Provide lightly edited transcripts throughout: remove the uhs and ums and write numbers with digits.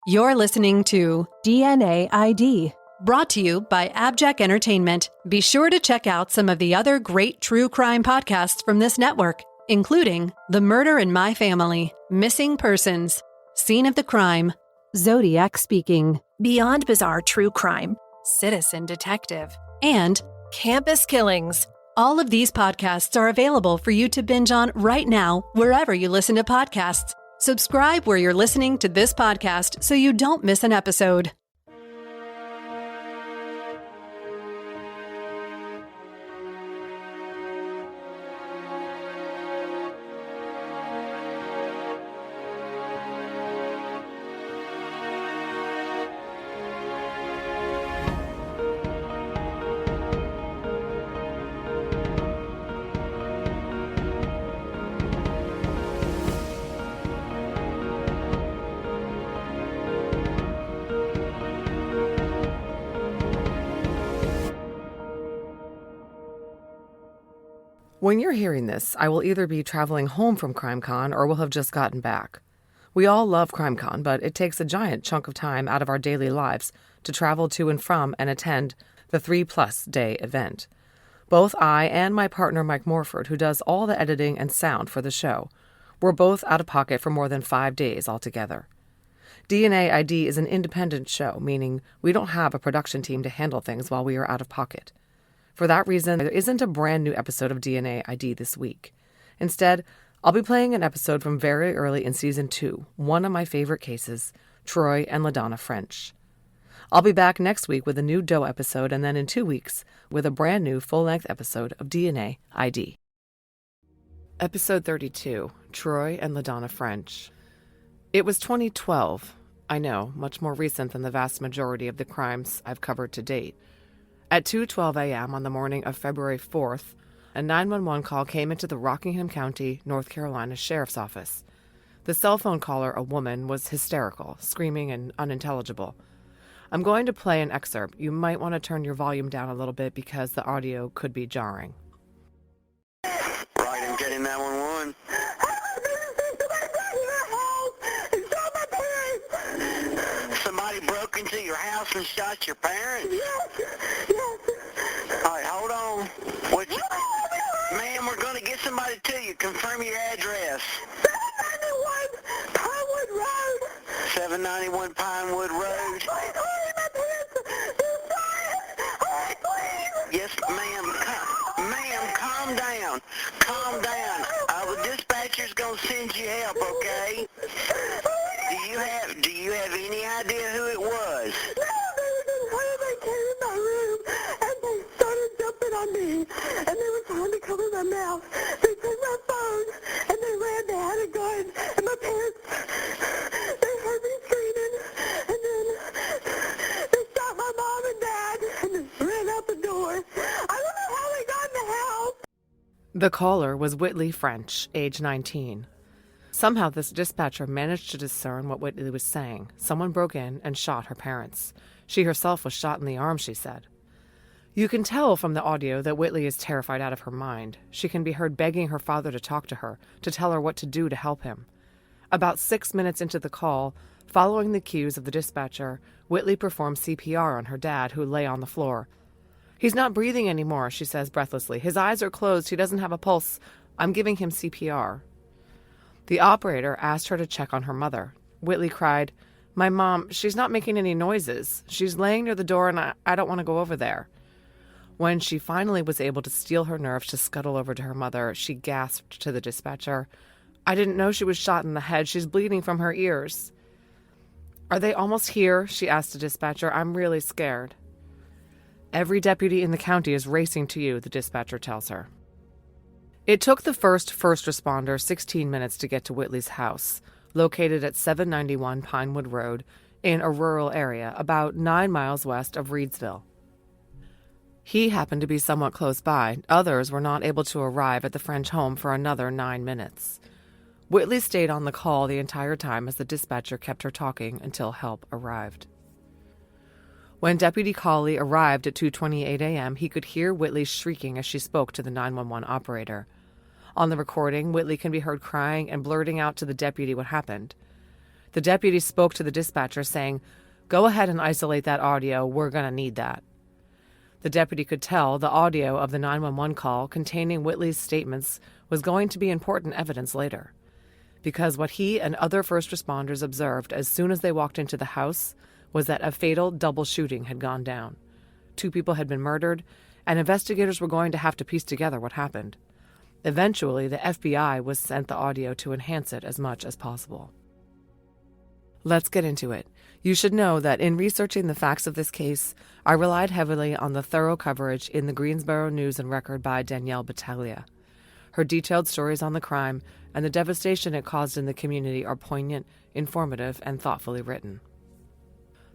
You're listening to DNA ID, brought to you by AbJack Entertainment. Be sure to check out some of the other great true crime podcasts from this network, including The Murder in My Family, Missing Persons, Scene of the Crime, Zodiac Speaking, Beyond Bizarre True Crime, Citizen Detective, and Campus Killings. All of these podcasts are available for you to binge on right now, wherever you listen to podcasts. Subscribe where you're listening to this podcast so you don't miss an episode. When you're hearing this, I will either be traveling home from Crimecon or will have just gotten back. We all love Crimecon, but it takes a giant chunk of time out of our daily lives to travel to and from and attend the 3+ day event. Both I and my partner Mike Morford, who does all the editing and sound for the show, were both out of pocket for more than 5 days altogether. DNA ID is an independent show, meaning we don't have a production team to handle things while we are out of pocket. For that reason, there isn't a brand new episode of DNA ID this week. Instead, I'll be playing an episode from very early in Season 2, one of my favorite cases, Troy and LaDonna French. I'll be back next week with a new Doe episode, and then in 2 weeks with a brand new full-length episode of DNA ID. Episode 32, Troy and LaDonna French. It was 2012. I know, much more recent than the vast majority of the crimes I've covered to date. At 2:12 a.m. on the morning of February 4th, a 911 call came into the Rockingham County, North Carolina Sheriff's Office. The cell phone caller, a woman, was hysterical, screaming and unintelligible. I'm going to play an excerpt. You might want to turn your volume down a little bit because the audio could be jarring. Right, I'm getting 911. Somebody broke into your house and shot your parents? Yes. All right, hold on. Ma'am, we're going to get somebody to you. Confirm your address. 791 Pinewood Road. 791 Pinewood Road. Yes, ma'am. Ma'am, calm down. Calm down. The dispatcher's going to send you help, okay? Do you have any idea who it was? No, they came in my room and they started jumping on me and they were trying to cover my mouth. They took my phone and they ran. They had a gun and my parents, they heard me screaming and then they shot my mom and dad and just ran out the door. I don't know how they got in the house. The caller was Whitley French, age 19. Somehow this dispatcher managed to discern what Whitley was saying. Someone broke in and shot her parents. She herself was shot in the arm, she said. You can tell from the audio that Whitley is terrified out of her mind. She can be heard begging her father to talk to her, to tell her what to do to help him. About 6 minutes into the call, following the cues of the dispatcher, Whitley performed CPR on her dad, who lay on the floor. He's not breathing anymore, she says breathlessly. His eyes are closed. He doesn't have a pulse. I'm giving him CPR. The operator asked her to check on her mother. Whitley cried, My mom, she's not making any noises. She's laying near the door and I don't want to go over there. When she finally was able to steel her nerves to scuttle over to her mother, she gasped to the dispatcher, I didn't know she was shot in the head. She's bleeding from her ears. Are they almost here? She asked the dispatcher. I'm really scared. Every deputy in the county is racing to you, the dispatcher tells her. It took the first responder 16 minutes to get to Whitley's house, located at 791 Pinewood Road in a rural area about 9 miles west of Reedsville. He happened to be somewhat close by. Others were not able to arrive at the French home for another 9 minutes. Whitley stayed on the call the entire time as the dispatcher kept her talking until help arrived. When Deputy Cawley arrived at 2:28 a.m., he could hear Whitley shrieking as she spoke to the 911 operator. On the recording, Whitley can be heard crying and blurting out to the deputy what happened. The deputy spoke to the dispatcher saying, "Go ahead and isolate that audio. We're going to need that." The deputy could tell the audio of the 911 call containing Whitley's statements was going to be important evidence later, because what he and other first responders observed as soon as they walked into the house was that a fatal double shooting had gone down. 2 people had been murdered, and investigators were going to have to piece together what happened. Eventually, the FBI was sent the audio to enhance it as much as possible. Let's get into it. You should know that in researching the facts of this case, I relied heavily on the thorough coverage in the Greensboro News and Record by Danielle Battaglia. Her detailed stories on the crime and the devastation it caused in the community are poignant, informative, and thoughtfully written.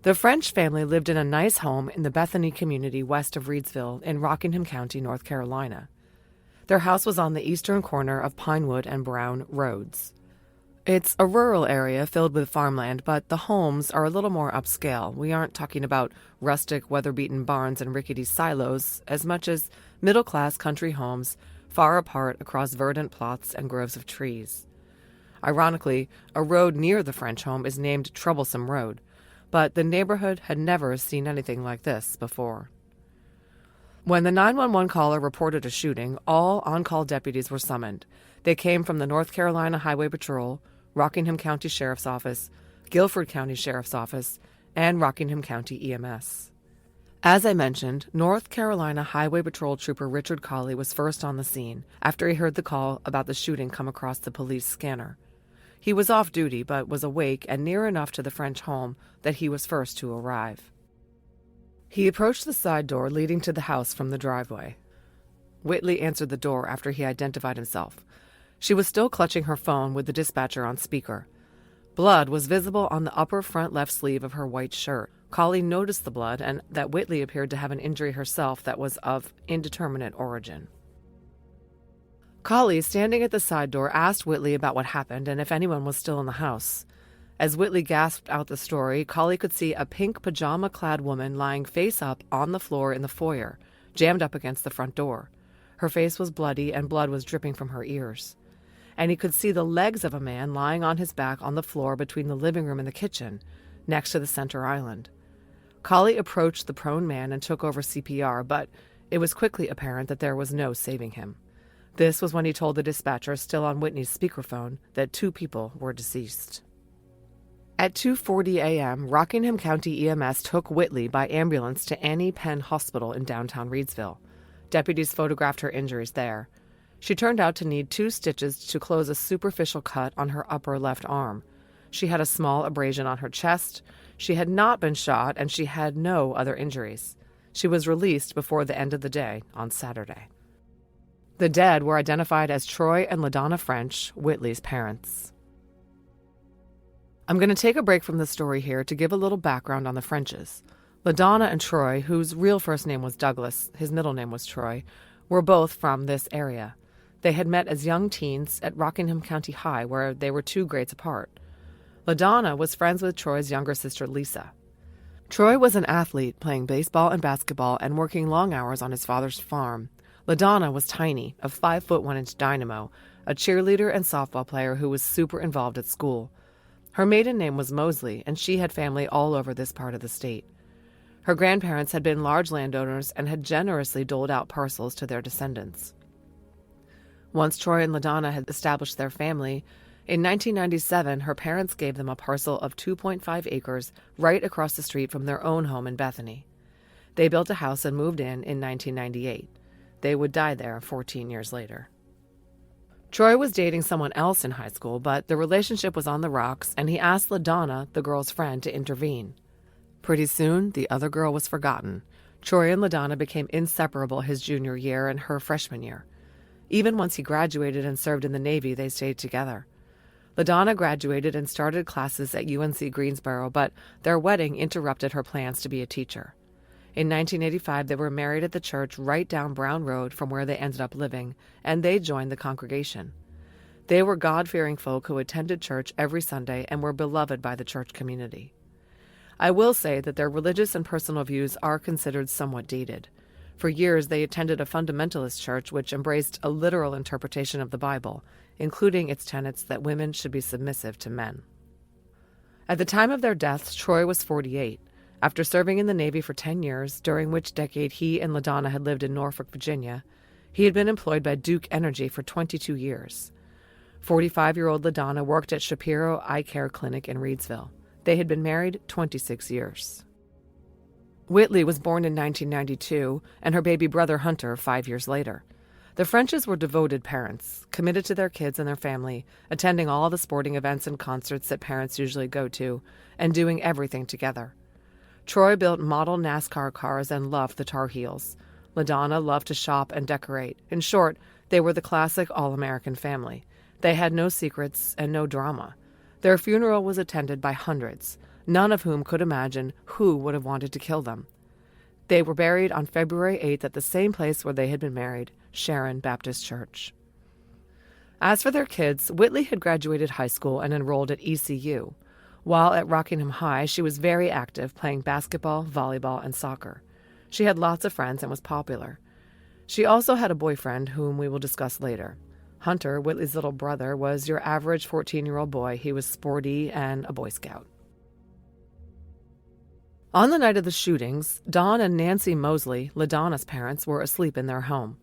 The French family lived in a nice home in the Bethany community west of Reidsville in Rockingham County, North Carolina. Their house was on the eastern corner of Pinewood and Brown Roads. It's a rural area filled with farmland, but the homes are a little more upscale. We aren't talking about rustic, weather-beaten barns and rickety silos as much as middle-class country homes far apart across verdant plots and groves of trees. Ironically, a road near the French home is named Troublesome Road, but the neighborhood had never seen anything like this before. When the 911 caller reported a shooting, all on-call deputies were summoned. They came from the North Carolina Highway Patrol, Rockingham County Sheriff's Office, Guilford County Sheriff's Office, and Rockingham County EMS. As I mentioned, North Carolina Highway Patrol Trooper Richard Colley was first on the scene after he heard the call about the shooting come across the police scanner. He was off duty but was awake and near enough to the French home that he was first to arrive. He approached the side door leading to the house from the driveway. Whitley answered the door after he identified himself. She was still clutching her phone with the dispatcher on speaker. Blood was visible on the upper front left sleeve of her white shirt. Colley noticed the blood and that Whitley appeared to have an injury herself that was of indeterminate origin. Colley, standing at the side door, asked Whitley about what happened and if anyone was still in the house. As Whitley gasped out the story, Colley could see a pink pajama-clad woman lying face up on the floor in the foyer, jammed up against the front door. Her face was bloody and blood was dripping from her ears. And he could see the legs of a man lying on his back on the floor between the living room and the kitchen, next to the center island. Colley approached the prone man and took over CPR, but it was quickly apparent that there was no saving him. This was when he told the dispatcher, still on Whitney's speakerphone, that 2 people were deceased. At 2:40 a.m., Rockingham County EMS took Whitley by ambulance to Annie Penn Hospital in downtown Reidsville. Deputies photographed her injuries there. She turned out to need 2 stitches to close a superficial cut on her upper left arm. She had a small abrasion on her chest. She had not been shot, and she had no other injuries. She was released before the end of the day on Saturday. The dead were identified as Troy and LaDonna French, Whitley's parents. I'm going to take a break from the story here to give a little background on the Frenches. LaDonna and Troy, whose real first name was Douglas, his middle name was Troy, were both from this area. They had met as young teens at Rockingham County High, where they were 2 grades apart. LaDonna was friends with Troy's younger sister, Lisa. Troy was an athlete, playing baseball and basketball and working long hours on his father's farm. LaDonna was tiny, a 5'1" dynamo, a cheerleader and softball player who was super involved at school. Her maiden name was Mosley, and she had family all over this part of the state. Her grandparents had been large landowners and had generously doled out parcels to their descendants. Once Troy and LaDonna had established their family, in 1997, her parents gave them a parcel of 2.5 acres right across the street from their own home in Bethany. They built a house and moved in 1998. They would die there 14 years later. Troy was dating someone else in high school, but the relationship was on the rocks, and he asked LaDonna, the girl's friend, to intervene. Pretty soon, the other girl was forgotten. Troy and LaDonna became inseparable his junior year and her freshman year. Even once he graduated and served in the Navy, they stayed together. LaDonna graduated and started classes at UNC Greensboro, but their wedding interrupted her plans to be a teacher. In 1985, they were married at the church right down Brown Road from where they ended up living, and they joined the congregation. They were God-fearing folk who attended church every Sunday and were beloved by the church community. I will say that their religious and personal views are considered somewhat dated. For years, they attended a fundamentalist church which embraced a literal interpretation of the Bible, including its tenets that women should be submissive to men. At the time of their deaths, Troy was 48. After serving in the Navy for 10 years, during which decade he and LaDonna had lived in Norfolk, Virginia, he had been employed by Duke Energy for 22 years. 45-year-old LaDonna worked at Shapiro Eye Care Clinic in Reidsville. They had been married 26 years. Whitley was born in 1992, and her baby brother Hunter 5 years later. The Frenches were devoted parents, committed to their kids and their family, attending all the sporting events and concerts that parents usually go to, and doing everything together. Troy built model NASCAR cars and loved the Tar Heels. LaDonna loved to shop and decorate. In short, they were the classic all-American family. They had no secrets and no drama. Their funeral was attended by hundreds, none of whom could imagine who would have wanted to kill them. They were buried on February 8th at the same place where they had been married, Sharon Baptist Church. As for their kids, Whitley had graduated high school and enrolled at ECU. While at Rockingham High, she was very active, playing basketball, volleyball, and soccer. She had lots of friends and was popular. She also had a boyfriend, whom we will discuss later. Hunter, Whitley's little brother, was your average 14-year-old boy. He was sporty and a Boy Scout. On the night of the shootings, Dawn and Nancy Mosley, LaDonna's parents, were asleep in their home.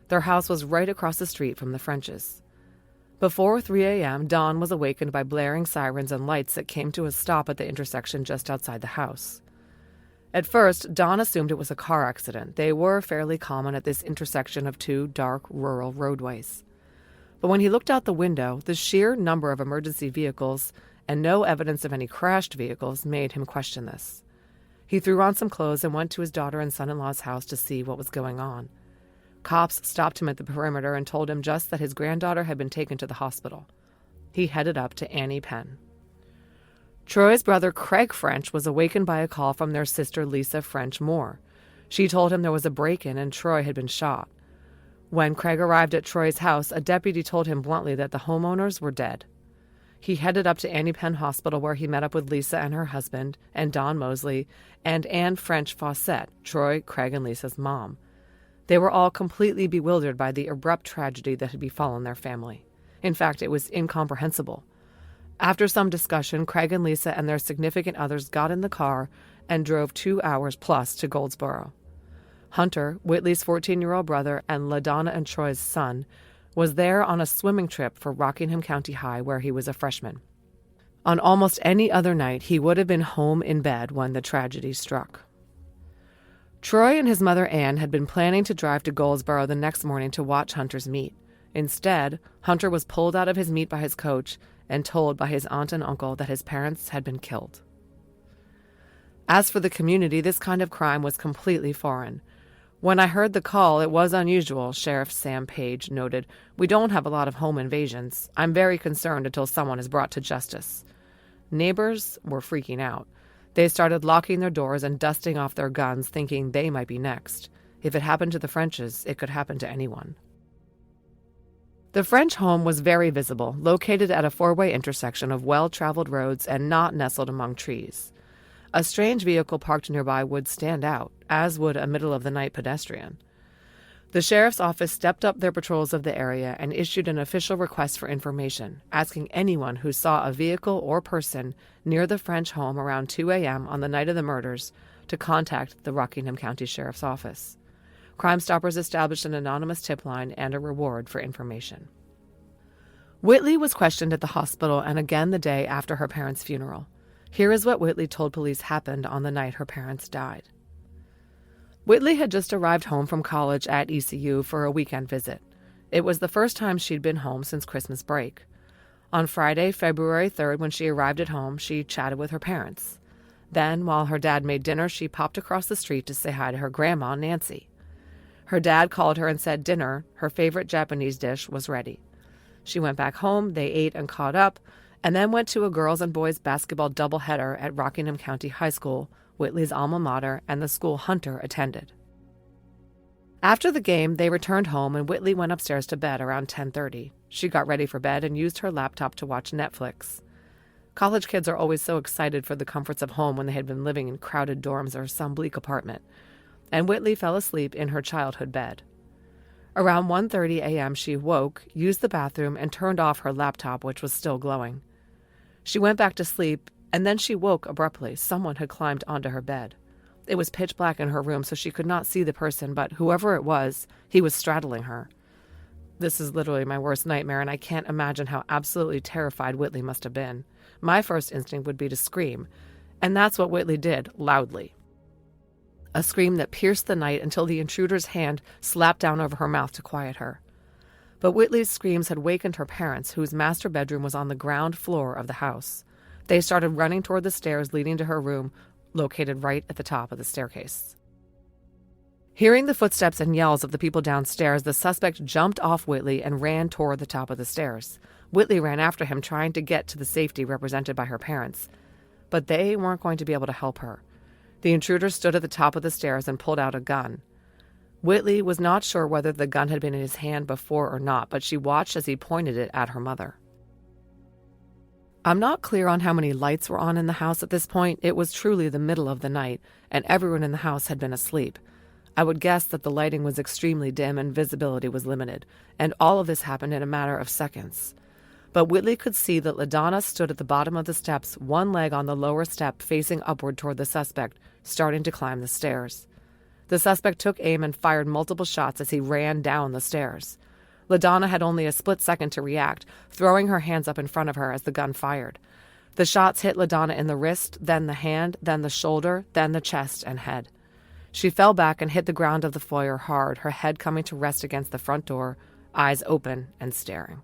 Their house was right across the street from the Frenches. Before 3 a.m., Dawn was awakened by blaring sirens and lights that came to a stop at the intersection just outside the house. At first, Dawn assumed it was a car accident. They were fairly common at this intersection of two dark, rural roadways. But when he looked out the window, the sheer number of emergency vehicles and no evidence of any crashed vehicles made him question this. He threw on some clothes and went to his daughter and son-in-law's house to see what was going on. Cops stopped him at the perimeter and told him just that his granddaughter had been taken to the hospital. He headed up to Annie Penn. Troy's brother Craig French was awakened by a call from their sister Lisa French Moore. She told him there was a break-in and Troy had been shot. When Craig arrived at Troy's house, a deputy told him bluntly that the homeowners were dead. He headed up to Annie Penn Hospital, where he met up with Lisa and her husband, and Dawn Mosley, and Anne French Fawcett, Troy, Craig, and Lisa's mom. They were all completely bewildered by the abrupt tragedy that had befallen their family. In fact, it was incomprehensible. After some discussion, Craig and Lisa and their significant others got in the car and drove 2 hours plus to Goldsboro. Hunter, Whitley's 14-year-old brother and LaDonna and Troy's son, was there on a swimming trip for Rockingham County High, where he was a freshman. On almost any other night, he would have been home in bed when the tragedy struck. Troy and his mother Anne had been planning to drive to Goldsboro the next morning to watch Hunter's meet. Instead, Hunter was pulled out of his meet by his coach and told by his aunt and uncle that his parents had been killed. As for the community, this kind of crime was completely foreign. When I heard the call, it was unusual, Sheriff Sam Page noted. We don't have a lot of home invasions. I'm very concerned until someone is brought to justice. Neighbors were freaking out. They started locking their doors and dusting off their guns, thinking they might be next. If it happened to the Frenches, it could happen to anyone. The French home was very visible, located at a four-way intersection of well-traveled roads and not nestled among trees. A strange vehicle parked nearby would stand out, as would a middle-of-the-night pedestrian. The sheriff's office stepped up their patrols of the area and issued an official request for information, asking anyone who saw a vehicle or person near the French home around 2 a.m. on the night of the murders to contact the Rockingham County Sheriff's Office. Crime Stoppers established an anonymous tip line and a reward for information. Whitley was questioned at the hospital and again the day after her parents' funeral. Here is what Whitley told police happened on the night her parents died. Whitley had just arrived home from college at ECU for a weekend visit. It was the first time she'd been home since Christmas break. On Friday, February 3rd, when she arrived at home, she chatted with her parents. Then, while her dad made dinner, she popped across the street to say hi to her grandma, Nancy. Her dad called her and said dinner, her favorite Japanese dish, was ready. She went back home, they ate and caught up, and then went to a girls' and boys' basketball doubleheader at Rockingham County High School, Whitley's alma mater, and the school Hunter attended. After the game, they returned home and Whitley went upstairs to bed around 10:30. She got ready for bed and used her laptop to watch Netflix. College kids are always so excited for the comforts of home when they had been living in crowded dorms or some bleak apartment, and Whitley fell asleep in her childhood bed. Around 1:30 a.m. she woke, used the bathroom, and turned off her laptop, which was still glowing. She went back to sleep, And then she woke abruptly. Someone had climbed onto her bed. It was pitch black in her room, so she could not see the person, but whoever it was, he was straddling her. This is literally my worst nightmare, and I can't imagine how absolutely terrified Whitley must have been. My first instinct would be to scream, and that's what Whitley did, loudly. A scream that pierced the night until the intruder's hand slapped down over her mouth to quiet her. But Whitley's screams had wakened her parents, whose master bedroom was on the ground floor of the house. They started running toward the stairs leading to her room, located right at the top of the staircase. Hearing the footsteps and yells of the people downstairs, the suspect jumped off Whitley and ran toward the top of the stairs. Whitley ran after him, trying to get to the safety represented by her parents. But they weren't going to be able to help her. The intruder stood at the top of the stairs and pulled out a gun. Whitley was not sure whether the gun had been in his hand before or not, but she watched as he pointed it at her mother. I'm not clear on how many lights were on in the house at this point. It was truly the middle of the night, and everyone in the house had been asleep. I would guess that the lighting was extremely dim and visibility was limited, and all of this happened in a matter of seconds. But Whitley could see that LaDonna stood at the bottom of the steps, one leg on the lower step facing upward toward the suspect, starting to climb the stairs. The suspect took aim and fired multiple shots as he ran down the stairs. LaDonna had only a split second to react, throwing her hands up in front of her as the gun fired. The shots hit LaDonna in the wrist, then the hand, then the shoulder, then the chest and head. She fell back and hit the ground of the foyer hard, her head coming to rest against the front door, eyes open and staring.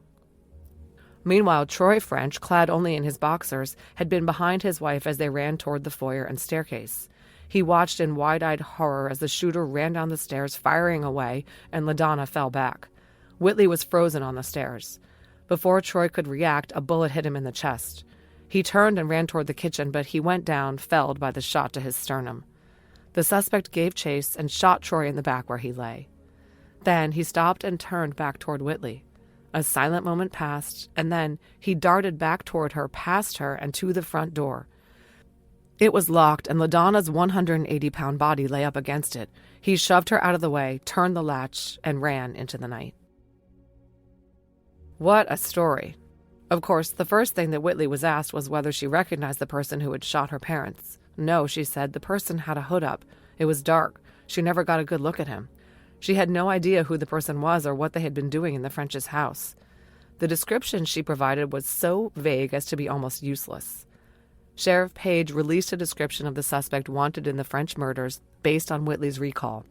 Meanwhile, Troy French, clad only in his boxers, had been behind his wife as they ran toward the foyer and staircase. He watched in wide-eyed horror as the shooter ran down the stairs, firing away, and LaDonna fell back. Whitley was frozen on the stairs. Before Troy could react, a bullet hit him in the chest. He turned and ran toward the kitchen, but he went down, felled by the shot to his sternum. The suspect gave chase and shot Troy in the back where he lay. Then he stopped and turned back toward Whitley. A silent moment passed, and then he darted back toward her, past her, and to the front door. It was locked, and LaDonna's 180-pound body lay up against it. He shoved her out of the way, turned the latch, and ran into the night. What a story. Of course, the first thing that Whitley was asked was whether she recognized the person who had shot her parents. No, she said, the person had a hood up. It was dark. She never got a good look at him. She had no idea who the person was or what they had been doing in the French's house. The description she provided was so vague as to be almost useless. Sheriff Page released a description of the suspect wanted in the French murders based on Whitley's recall.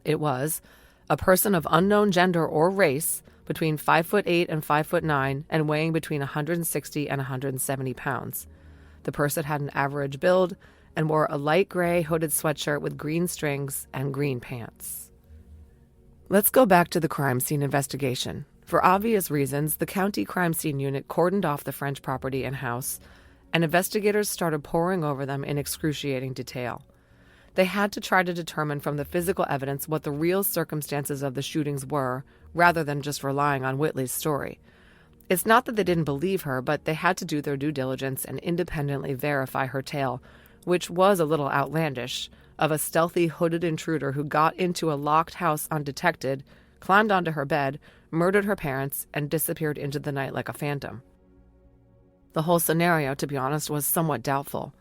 It was a person of unknown gender or race, between 5'8" and 5'9", and weighing between 160 and 170 pounds. The person had an average build and wore a light gray hooded sweatshirt with green strings and green pants. Let's go back to the crime scene investigation. For obvious reasons, the county crime scene unit cordoned off the French property and house, and investigators started poring over them in excruciating detail. They had to try to determine from the physical evidence what the real circumstances of the shootings were, rather than just relying on Whitley's story. It's not that they didn't believe her, but they had to do their due diligence and independently verify her tale, which was a little outlandish, of a stealthy hooded intruder who got into a locked house undetected, climbed onto her bed, murdered her parents, and disappeared into the night like a phantom. The whole scenario, to be honest, was somewhat doubtful.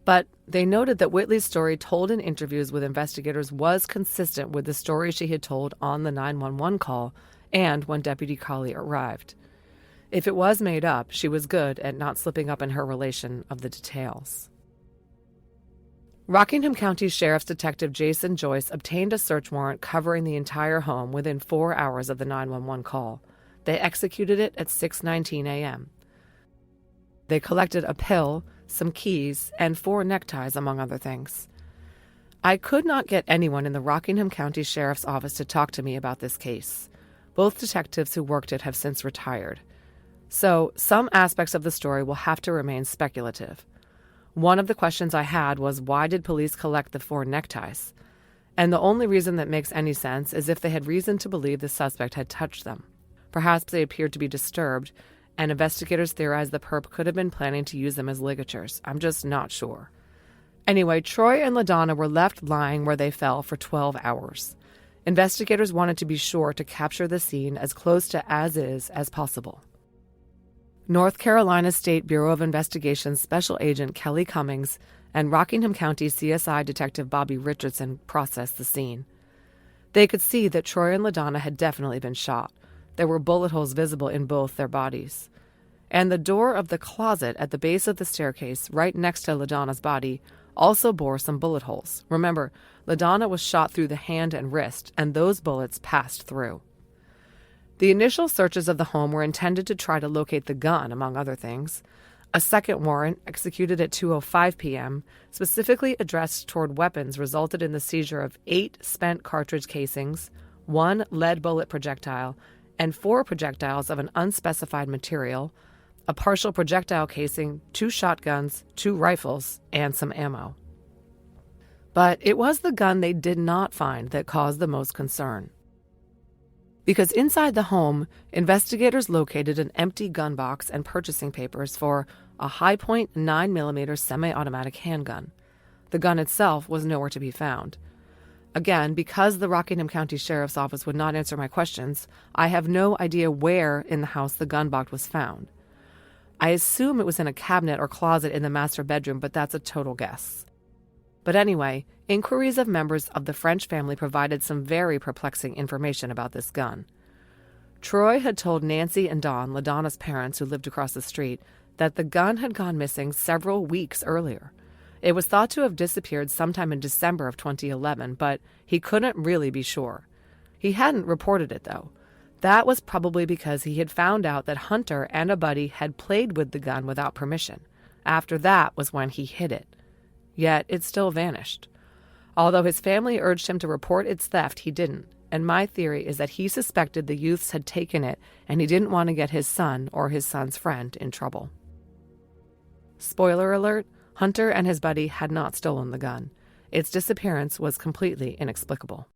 But they noted that Whitley's story told in interviews with investigators was consistent with the story she had told on the 911 call and when Deputy Colley arrived. If it was made up, she was good at not slipping up in her relation of the details. Rockingham County Sheriff's Detective Jason Joyce obtained a search warrant covering the entire home within 4 hours of the 911 call. They executed it at 6:19 a.m. They collected a pill, some keys, and 4 neckties, among other things. I could not get anyone in the Rockingham County Sheriff's Office to talk to me about this case. Both detectives who worked it have since retired. So, some aspects of the story will have to remain speculative. One of the questions I had was, why did police collect the 4 neckties? And the only reason that makes any sense is if they had reason to believe the suspect had touched them. Perhaps they appeared to be disturbed, and investigators theorized the perp could have been planning to use them as ligatures. I'm just not sure. Anyway, Troy and LaDonna were left lying where they fell for 12 hours. Investigators wanted to be sure to capture the scene as close to as is as possible. North Carolina State Bureau of Investigation Special Agent Kelly Cummings and Rockingham County CSI Detective Bobby Richardson processed the scene. They could see that Troy and LaDonna had definitely been shot. There were bullet holes visible in both their bodies. And the door of the closet at the base of the staircase, right next to LaDonna's body, also bore some bullet holes. Remember, LaDonna was shot through the hand and wrist, and those bullets passed through. The initial searches of the home were intended to try to locate the gun, among other things. A second warrant, executed at 2:05 p.m., specifically addressed toward weapons, resulted in the seizure of 8 spent cartridge casings, 1 lead bullet projectile, and 4 projectiles of an unspecified material, a partial projectile casing, 2 shotguns, 2 rifles, and some ammo. But it was the gun they did not find that caused the most concern. Because inside the home, investigators located an empty gun box and purchasing papers for a Hi-Point 9mm semi-automatic handgun. The gun itself was nowhere to be found. Again, because the Rockingham County Sheriff's Office would not answer my questions, I have no idea where in the house the gun box was found. I assume it was in a cabinet or closet in the master bedroom, but that's a total guess. But anyway, inquiries of members of the French family provided some very perplexing information about this gun. Troy had told Nancy and Dawn, LaDonna's parents who lived across the street, that the gun had gone missing several weeks earlier. It was thought to have disappeared sometime in December of 2011, but he couldn't really be sure. He hadn't reported it, though. That was probably because he had found out that Hunter and a buddy had played with the gun without permission. After that was when he hid it. Yet it still vanished. Although his family urged him to report its theft, he didn't, and my theory is that he suspected the youths had taken it and he didn't want to get his son or his son's friend in trouble. Spoiler alert, Hunter and his buddy had not stolen the gun. Its disappearance was completely inexplicable.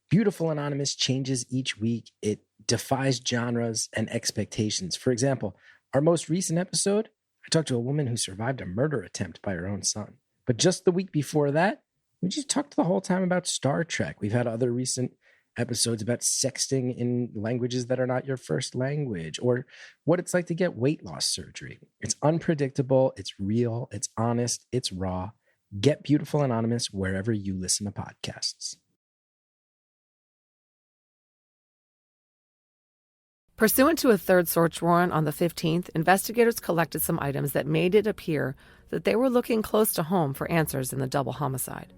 Beautiful Anonymous changes each week. It defies genres and expectations. For example, our most recent episode, I talked to a woman who survived a murder attempt by her own son. But just the week before that, we just talked the whole time about Star Trek. We've had other recent episodes about sexting in languages that are not your first language, or what it's like to get weight loss surgery. It's unpredictable, it's real, it's honest, it's raw. Get Beautiful Anonymous wherever you listen to podcasts. Pursuant to a third search warrant on the 15th, investigators collected some items that made it appear that they were looking close to home for answers in the double homicide.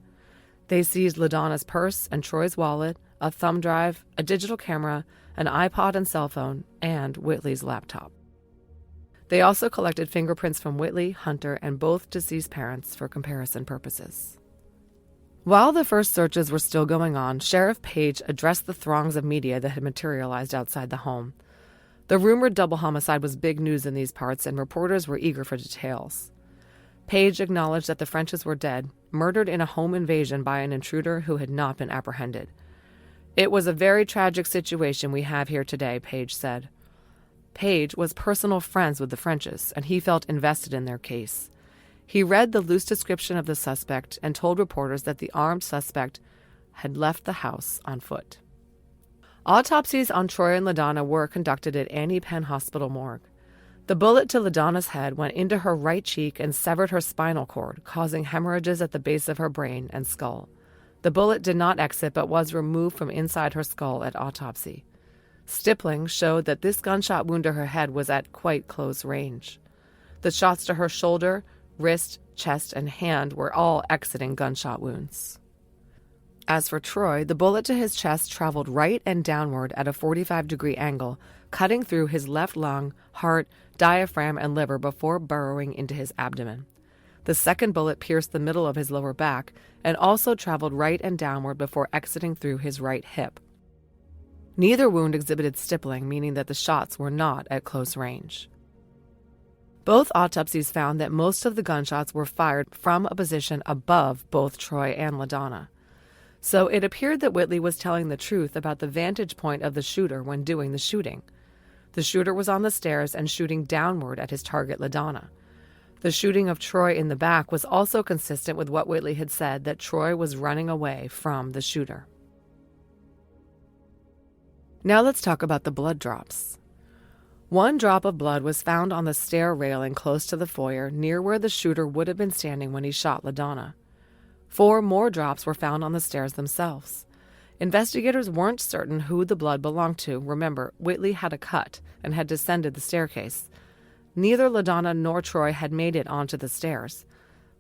They seized LaDonna's purse and Troy's wallet, a thumb drive, a digital camera, an iPod and cell phone, and Whitley's laptop. They also collected fingerprints from Whitley, Hunter, and both deceased parents for comparison purposes. While the first searches were still going on, Sheriff Page addressed the throngs of media that had materialized outside the home. The rumored double homicide was big news in these parts, and reporters were eager for details. Page acknowledged that the Frenches were dead, murdered in a home invasion by an intruder who had not been apprehended. "It was a very tragic situation we have here today," Page said. Page was personal friends with the Frenches, and he felt invested in their case. He read the loose description of the suspect and told reporters that the armed suspect had left the house on foot. Autopsies on Troy and LaDonna were conducted at Annie Penn Hospital morgue. The bullet to LaDonna's head went into her right cheek and severed her spinal cord, causing hemorrhages at the base of her brain and skull. The bullet did not exit but was removed from inside her skull at autopsy. Stippling showed that this gunshot wound to her head was at quite close range. The shots to her shoulder, wrist, chest, and hand were all exiting gunshot wounds. As for Troy, the bullet to his chest traveled right and downward at a 45-degree angle, cutting through his left lung, heart, diaphragm, and liver before burrowing into his abdomen. The second bullet pierced the middle of his lower back and also traveled right and downward before exiting through his right hip. Neither wound exhibited stippling, meaning that the shots were not at close range. Both autopsies found that most of the gunshots were fired from a position above both Troy and LaDonna. So it appeared that Whitley was telling the truth about the vantage point of the shooter when doing the shooting. The shooter was on the stairs and shooting downward at his target, LaDonna. The shooting of Troy in the back was also consistent with what Whitley had said, that Troy was running away from the shooter. Now let's talk about the blood drops. One drop of blood was found on the stair railing close to the foyer, near where the shooter would have been standing when he shot LaDonna. 4 more drops were found on the stairs themselves. Investigators weren't certain who the blood belonged to. Remember, Whitley had a cut and had descended the staircase. Neither LaDonna nor Troy had made it onto the stairs.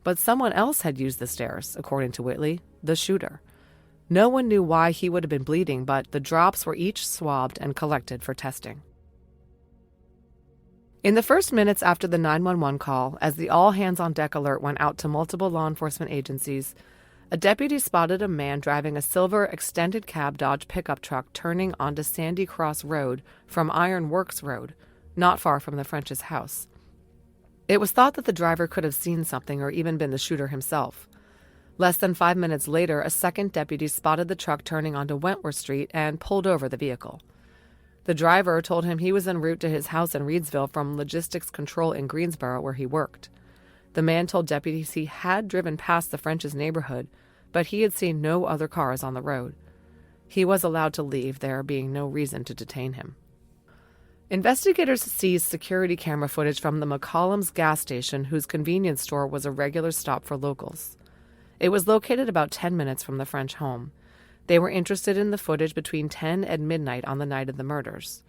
But someone else had used the stairs, according to Whitley, the shooter. No one knew why he would have been bleeding, but the drops were each swabbed and collected for testing. In the first minutes after the 911 call, as the all-hands-on-deck alert went out to multiple law enforcement agencies, a deputy spotted a man driving a silver extended cab Dodge pickup truck turning onto Sandy Cross Road from Iron Works Road, not far from the French's house. It was thought that the driver could have seen something or even been the shooter himself. Less than 5 minutes later, a second deputy spotted the truck turning onto Wentworth Street and pulled over the vehicle. The driver told him he was en route to his house in Reedsville from Logistics Control in Greensboro, where he worked. The man told deputies he had driven past the French's neighborhood, but he had seen no other cars on the road. He was allowed to leave, there being no reason to detain him. Investigators seized security camera footage from the McCollum's gas station, whose convenience store was a regular stop for locals. It was located about 10 minutes from the French home. They were interested in the footage between 10 and midnight on the night of the murders.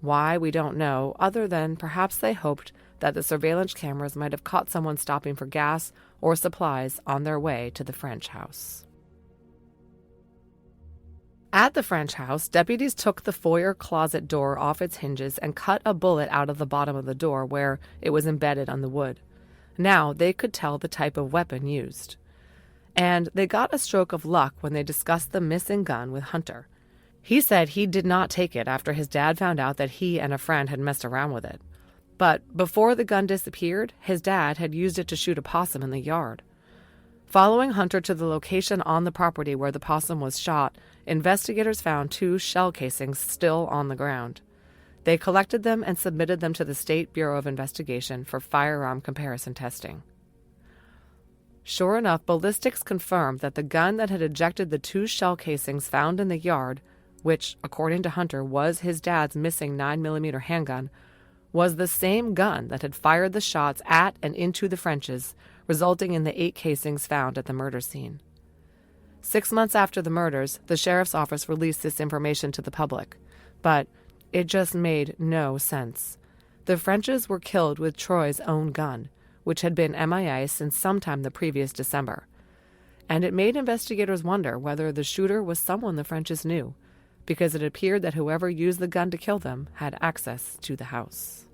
Why, we don't know, other than perhaps they hoped that the surveillance cameras might have caught someone stopping for gas or supplies on their way to the French house. At the French house, deputies took the foyer closet door off its hinges and cut a bullet out of the bottom of the door where it was embedded on the wood. Now they could tell the type of weapon used. And they got a stroke of luck when they discussed the missing gun with Hunter. He said he did not take it after his dad found out that he and a friend had messed around with it. But before the gun disappeared, his dad had used it to shoot a possum in the yard. Following Hunter to the location on the property where the possum was shot, investigators found 2 shell casings still on the ground. They collected them and submitted them to the State Bureau of Investigation for firearm comparison testing. Sure enough, ballistics confirmed that the gun that had ejected the 2 shell casings found in the yard, which, according to Hunter, was his dad's missing 9mm handgun, was the same gun that had fired the shots at and into the Frenches, resulting in the 8 casings found at the murder scene. 6 months after the murders, the sheriff's office released this information to the public, but it just made no sense. The Frenches were killed with Troy's own gun, which had been MIA since sometime the previous December. And it made investigators wonder whether the shooter was someone the Frenches knew, because it appeared that whoever used the gun to kill them had access to the house.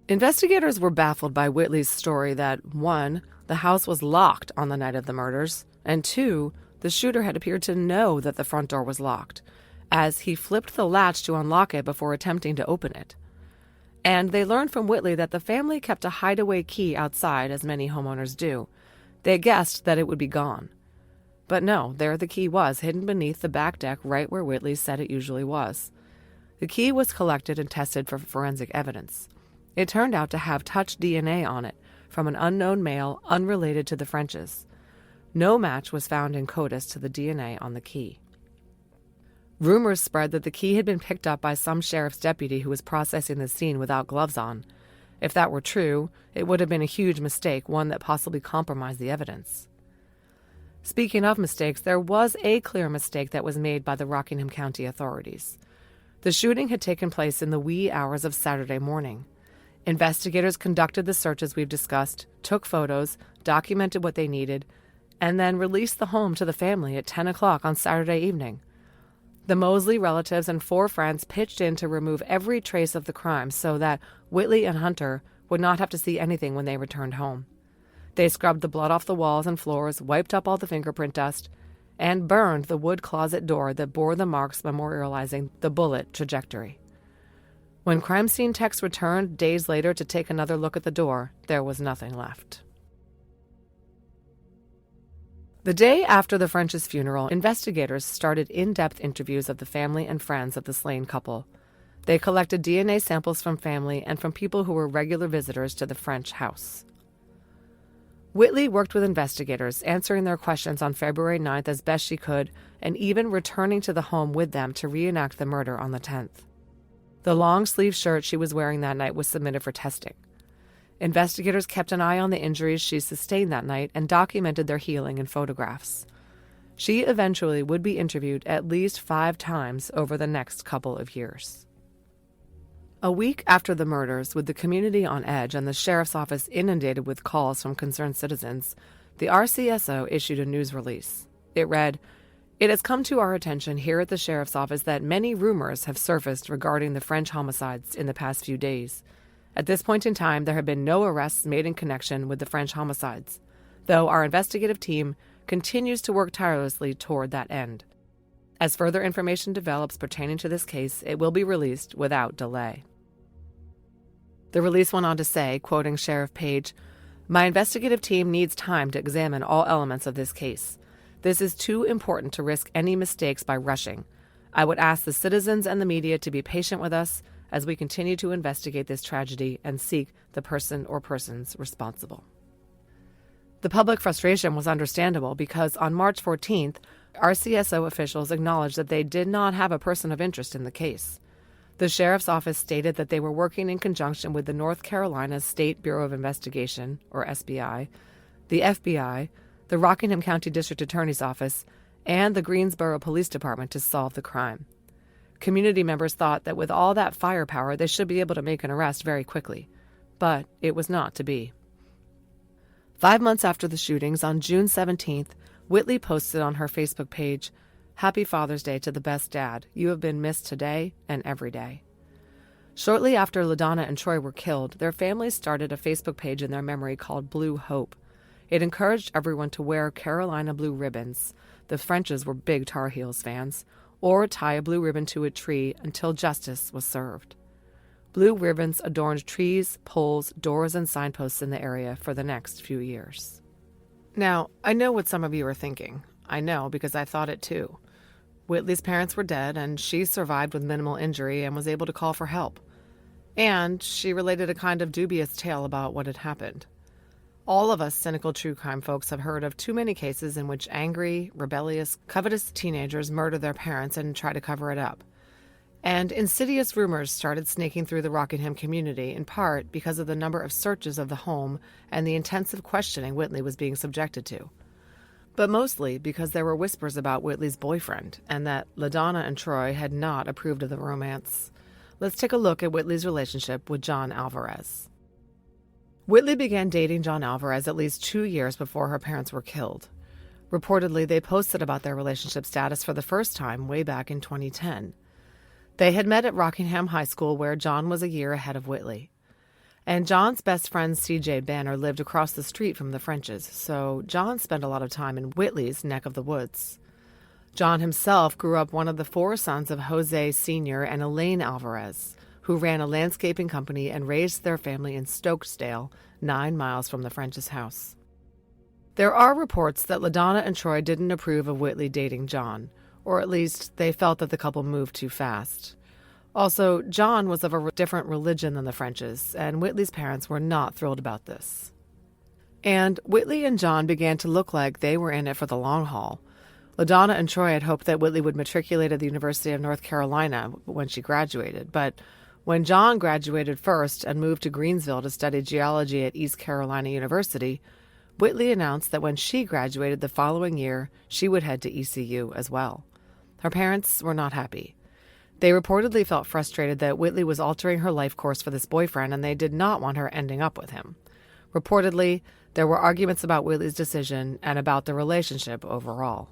Investigators were baffled by Whitley's story that, 1, the house was locked on the night of the murders, and 2, the shooter had appeared to know that the front door was locked, as he flipped the latch to unlock it before attempting to open it. And they learned from Whitley that the family kept a hideaway key outside, as many homeowners do. They guessed that it would be gone. But no, there the key was, hidden beneath the back deck right where Whitley said it usually was. The key was collected and tested for forensic evidence. It turned out to have touch DNA on it from an unknown male unrelated to the Frenches. No match was found in CODIS to the DNA on the key. Rumors spread that the key had been picked up by some sheriff's deputy who was processing the scene without gloves on. If that were true, it would have been a huge mistake, one that possibly compromised the evidence. Speaking of mistakes, there was a clear mistake that was made by the Rockingham County authorities. The shooting had taken place in the wee hours of Saturday morning. Investigators conducted the searches we've discussed, took photos, documented what they needed, and then released the home to the family at 10 o'clock on Saturday evening. The Mosley relatives and 4 friends pitched in to remove every trace of the crime so that Whitley and Hunter would not have to see anything when they returned home. They scrubbed the blood off the walls and floors, wiped up all the fingerprint dust, and burned the wood closet door that bore the marks memorializing the bullet trajectory. When crime scene techs returned days later to take another look at the door, there was nothing left. The day after the French's funeral, investigators started in-depth interviews of the family and friends of the slain couple. They collected DNA samples from family and from people who were regular visitors to the French house. Whitley worked with investigators, answering their questions on February 9th as best she could, and even returning to the home with them to reenact the murder on the 10th. The long-sleeve shirt she was wearing that night was submitted for testing. Investigators kept an eye on the injuries she sustained that night and documented their healing in photographs. She eventually would be interviewed at least 5 times over the next couple of years. A week after the murders, with the community on edge and the sheriff's office inundated with calls from concerned citizens, the RCSO issued a news release. It read, "It has come to our attention here at the sheriff's office that many rumors have surfaced regarding the French homicides in the past few days. At this point in time, there have been no arrests made in connection with the French homicides, though our investigative team continues to work tirelessly toward that end. As further information develops pertaining to this case, it will be released without delay." The release went on to say, quoting Sheriff Page, "My investigative team needs time to examine all elements of this case. This is too important to risk any mistakes by rushing. I would ask the citizens and the media to be patient with us as we continue to investigate this tragedy and seek the person or persons responsible." The public frustration was understandable because on March 14th, RCSO officials acknowledged that they did not have a person of interest in the case. The sheriff's office stated that they were working in conjunction with the North Carolina State Bureau of Investigation, or SBI, the FBI, the Rockingham County District Attorney's Office, and the Greensboro Police Department to solve the crime. Community members thought that with all that firepower, they should be able to make an arrest very quickly. But it was not to be. 5 months after the shootings, on June 17th, Whitley posted on her Facebook page, "Happy Father's Day to the best dad. You have been missed today and every day." Shortly after LaDonna and Troy were killed, their families started a Facebook page in their memory called Blue Hope. It encouraged everyone to wear Carolina blue ribbons — the Frenches were big Tar Heels fans — or tie a blue ribbon to a tree until justice was served. Blue ribbons adorned trees, poles, doors, and signposts in the area for the next few years. Now, I know what some of you are thinking. I know because I thought it too. Whitley's parents were dead, and she survived with minimal injury and was able to call for help. And she related a kind of dubious tale about what had happened. All of us cynical true crime folks have heard of too many cases in which angry, rebellious, covetous teenagers murder their parents and try to cover it up. And insidious rumors started snaking through the Rockingham community, in part because of the number of searches of the home and the intensive questioning Whitley was being subjected to. But mostly because there were whispers about Whitley's boyfriend and that LaDonna and Troy had not approved of the romance. Let's take a look at Whitley's relationship with John Alvarez. Whitley began dating John Alvarez at least 2 years before her parents were killed. Reportedly, they posted about their relationship status for the first time way back in 2010. They had met at Rockingham High School, where John was a year ahead of Whitley. And John's best friend, C.J. Banner, lived across the street from the Frenches, so John spent a lot of time in Whitley's neck of the woods. John himself grew up one of the 4 sons of Jose Sr. and Elaine Alvarez, who ran a landscaping company and raised their family in Stokesdale, 9 miles from the French's house. There are reports that LaDonna and Troy didn't approve of Whitley dating John, or at least they felt that the couple moved too fast. Also, John was of a different religion than the Frenches, and Whitley's parents were not thrilled about this. And Whitley and John began to look like they were in it for the long haul. LaDonna and Troy had hoped that Whitley would matriculate at the University of North Carolina when she graduated, but when John graduated first and moved to Greensville to study geology at East Carolina University, Whitley announced that when she graduated the following year, she would head to ECU as well. Her parents were not happy. They reportedly felt frustrated that Whitley was altering her life course for this boyfriend, and they did not want her ending up with him. Reportedly, there were arguments about Whitley's decision and about the relationship overall.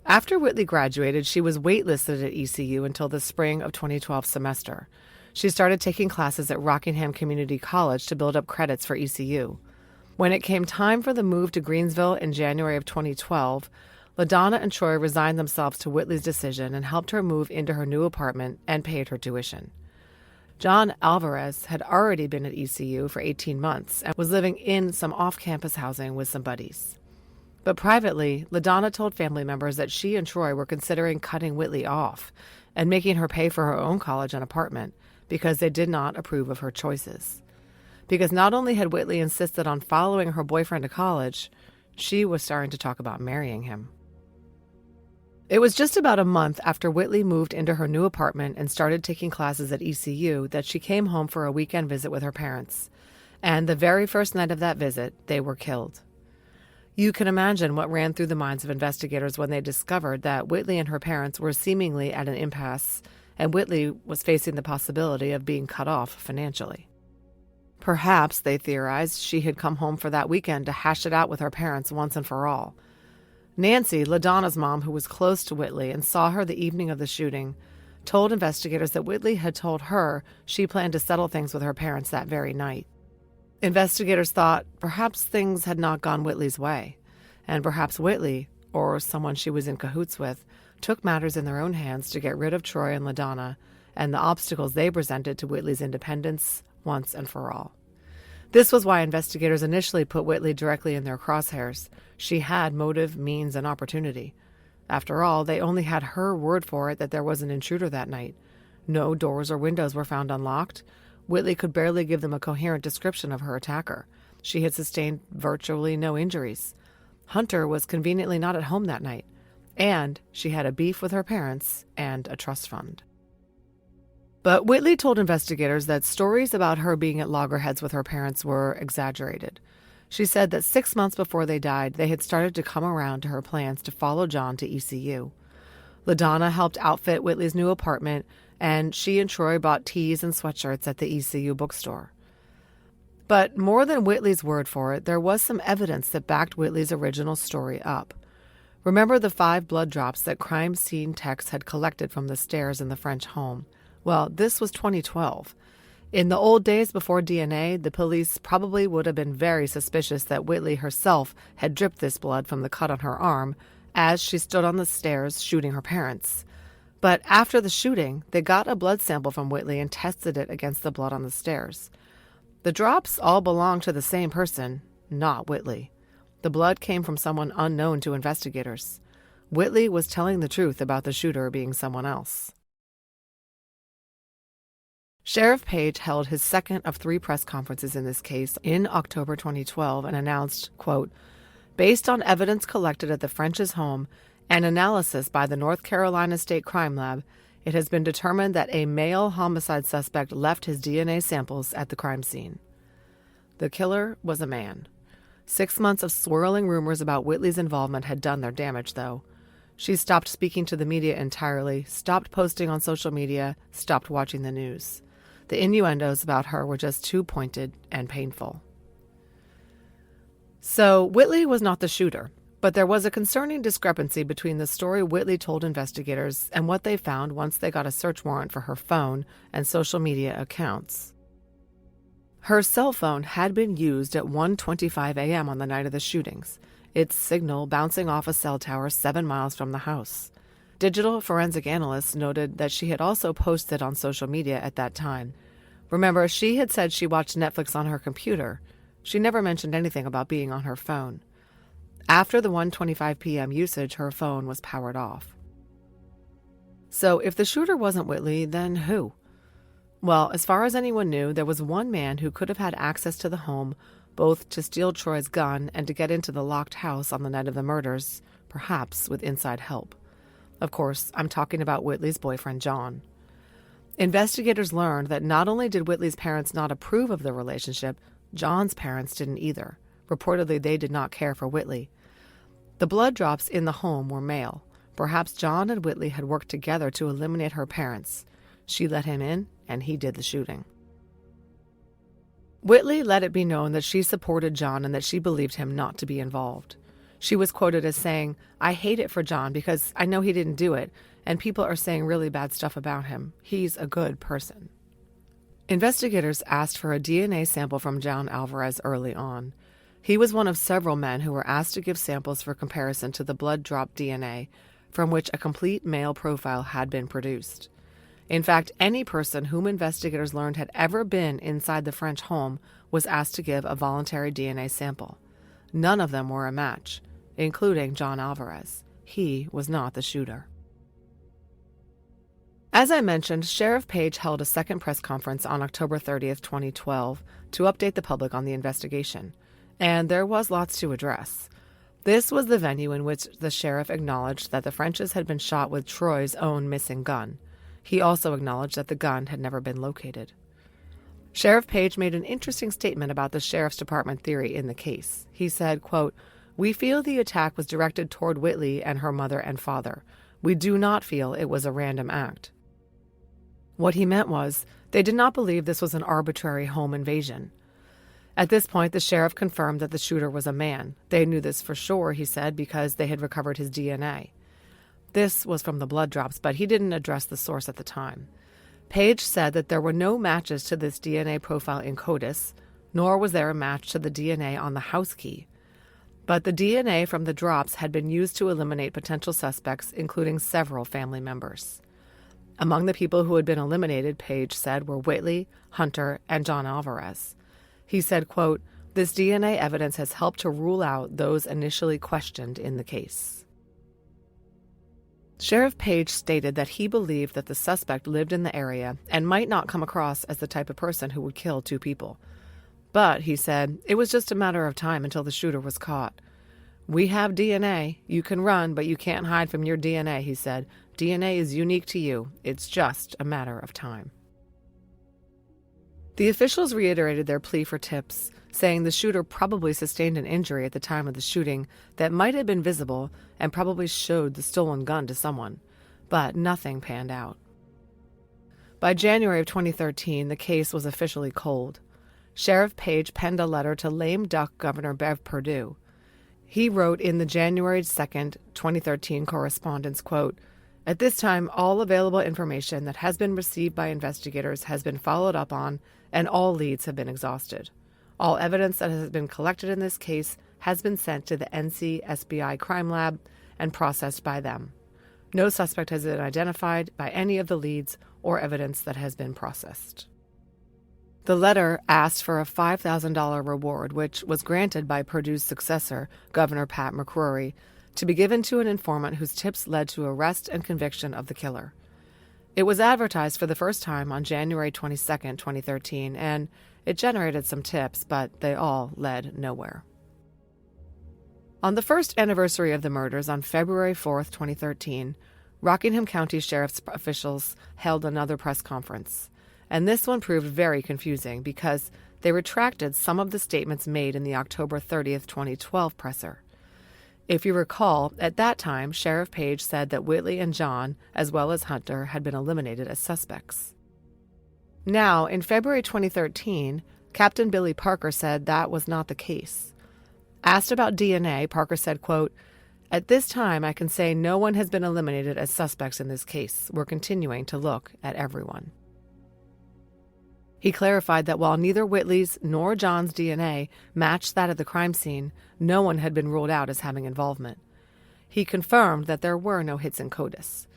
After Whitley graduated, she was waitlisted at ECU until the spring of 2012 semester. She started taking classes at Rockingham Community College to build up credits for ECU. When it came time for the move to Greensville in January of 2012, LaDonna and Troy resigned themselves to Whitley's decision and helped her move into her new apartment and paid her tuition. John Alvarez had already been at ECU for 18 months and was living in some off-campus housing with some buddies. But privately, LaDonna told family members that she and Troy were considering cutting Whitley off and making her pay for her own college and apartment because they did not approve of her choices. Because not only had Whitley insisted on following her boyfriend to college, she was starting to talk about marrying him. It was just about a month after Whitley moved into her new apartment and started taking classes at ECU that she came home for a weekend visit with her parents. And the very first night of that visit, they were killed. You can imagine what ran through the minds of investigators when they discovered that Whitley and her parents were seemingly at an impasse, and Whitley was facing the possibility of being cut off financially. Perhaps, they theorized, she had come home for that weekend to hash it out with her parents once and for all. Nancy, LaDonna's mom, who was close to Whitley and saw her the evening of the shooting, told investigators that Whitley had told her she planned to settle things with her parents that very night. Investigators thought perhaps things had not gone Whitley's way, and perhaps Whitley, or someone she was in cahoots with, took matters in their own hands to get rid of Troy and LaDonna and the obstacles they presented to Whitley's independence once and for all. This was why investigators initially put Whitley directly in their crosshairs. She had motive, means, and opportunity. After all, they only had her word for it that there was an intruder that night. No doors or windows were found unlocked. Whitley could barely give them a coherent description of her attacker. She had sustained virtually no injuries. Hunter was conveniently not at home that night. And she had a beef with her parents and a trust fund. But Whitley told investigators that stories about her being at loggerheads with her parents were exaggerated. She said that 6 months before they died, they had started to come around to her plans to follow John to ECU. LaDonna helped outfit Whitley's new apartment, and she and Troy bought tees and sweatshirts at the ECU bookstore. But more than Whitley's word for it, there was some evidence that backed Whitley's original story up. Remember the 5 blood drops that crime scene techs had collected from the stairs in the French home? Well, this was 2012. In the old days before DNA, the police probably would have been very suspicious that Whitley herself had dripped this blood from the cut on her arm as she stood on the stairs shooting her parents. But after the shooting, they got a blood sample from Whitley and tested it against the blood on the stairs. The drops all belonged to the same person, not Whitley. The blood came from someone unknown to investigators. Whitley was telling the truth about the shooter being someone else. Sheriff Page held his second of 3 press conferences in this case in October 2012 and announced, quote, "Based on evidence collected at the French's home and analysis by the North Carolina State Crime Lab, it has been determined that a male homicide suspect left his DNA samples at the crime scene." The killer was a man. 6 months of swirling rumors about Whitley's involvement had done their damage, though. She stopped speaking to the media entirely, stopped posting on social media, stopped watching the news. The innuendos about her were just too pointed and painful. So Whitley was not the shooter, but there was a concerning discrepancy between the story Whitley told investigators and what they found once they got a search warrant for her phone and social media accounts. Her cell phone had been used at 1:25 a.m. on the night of the shootings, its signal bouncing off a cell tower 7 miles from the house. Digital forensic analysts noted that she had also posted on social media at that time. Remember, she had said she watched Netflix on her computer. She never mentioned anything about being on her phone. After the 1:25 p.m. usage, her phone was powered off. So if the shooter wasn't Whitley, then who? Well, as far as anyone knew, there was one man who could have had access to the home, both to steal Troy's gun and to get into the locked house on the night of the murders, perhaps with inside help. Of course, I'm talking about Whitley's boyfriend, John. Investigators learned that not only did Whitley's parents not approve of the relationship, John's parents didn't either. Reportedly, they did not care for Whitley. The blood drops in the home were male. Perhaps John and Whitley had worked together to eliminate her parents. She let him in, and he did the shooting. Whitley let it be known that she supported John and that she believed him not to be involved. She was quoted as saying, "I hate it for John because I know he didn't do it, and people are saying really bad stuff about him. He's a good person." Investigators asked for a DNA sample from John Alvarez early on. He was one of several men who were asked to give samples for comparison to the blood drop DNA, from which a complete male profile had been produced. In fact, any person whom investigators learned had ever been inside the French home was asked to give a voluntary DNA sample. None of them were a match, including John Alvarez. He was not the shooter. As I mentioned, Sheriff Page held a second press conference on October 30th, 2012, to update the public on the investigation. And there was lots to address. This was the venue in which the sheriff acknowledged that the Frenches had been shot with Troy's own missing gun. He also acknowledged that the gun had never been located. Sheriff Page made an interesting statement about the sheriff's department theory in the case. He said, quote, "We feel the attack was directed toward Whitley and her mother and father. We do not feel it was a random act." What he meant was, they did not believe this was an arbitrary home invasion. At this point, the sheriff confirmed that the shooter was a man. They knew this for sure, he said, because they had recovered his DNA. This was from the blood drops, but he didn't address the source at the time. Page said that there were no matches to this DNA profile in CODIS, nor was there a match to the DNA on the house key. But the DNA from the drops had been used to eliminate potential suspects, including several family members. Among the people who had been eliminated, Page said, were Whitley, Hunter, and John Alvarez. He said, quote, "This DNA evidence has helped to rule out those initially questioned in the case." Sheriff Page stated that he believed that the suspect lived in the area and might not come across as the type of person who would kill two people. But, he said, it was just a matter of time until the shooter was caught. "We have DNA. You can run, but you can't hide from your DNA," he said. "DNA is unique to you. It's just a matter of time." The officials reiterated their plea for tips, saying the shooter probably sustained an injury at the time of the shooting that might have been visible and probably showed the stolen gun to someone, but nothing panned out. By January of 2013, the case was officially cold. Sheriff Page penned a letter to lame duck Governor Bev Perdue. He wrote in the January 2nd, 2013 correspondence, quote, "At this time, all available information that has been received by investigators has been followed up on, and all leads have been exhausted. All evidence that has been collected in this case has been sent to the NC-SBI Crime Lab and processed by them. No suspect has been identified by any of the leads or evidence that has been processed." The letter asked for a $5,000 reward, which was granted by Perdue's successor, Governor Pat McCrory, to be given to an informant whose tips led to arrest and conviction of the killer. It was advertised for the first time on January 22, 2013, and it generated some tips, but they all led nowhere. On the first anniversary of the murders on February 4, 2013, Rockingham County Sheriff's officials held another press conference. And this one proved very confusing because they retracted some of the statements made in the October 30th, 2012 presser. If you recall, at that time, Sheriff Page said that Whitley and John, as well as Hunter, had been eliminated as suspects. Now, in February 2013, Captain Billy Parker said that was not the case. Asked about DNA, Parker said, quote, "At this time, I can say no one has been eliminated as suspects in this case. We're continuing to look at everyone." He clarified that while neither Whitley's nor John's DNA matched that at the crime scene, no one had been ruled out as having involvement. He confirmed that there were no hits in CODIS.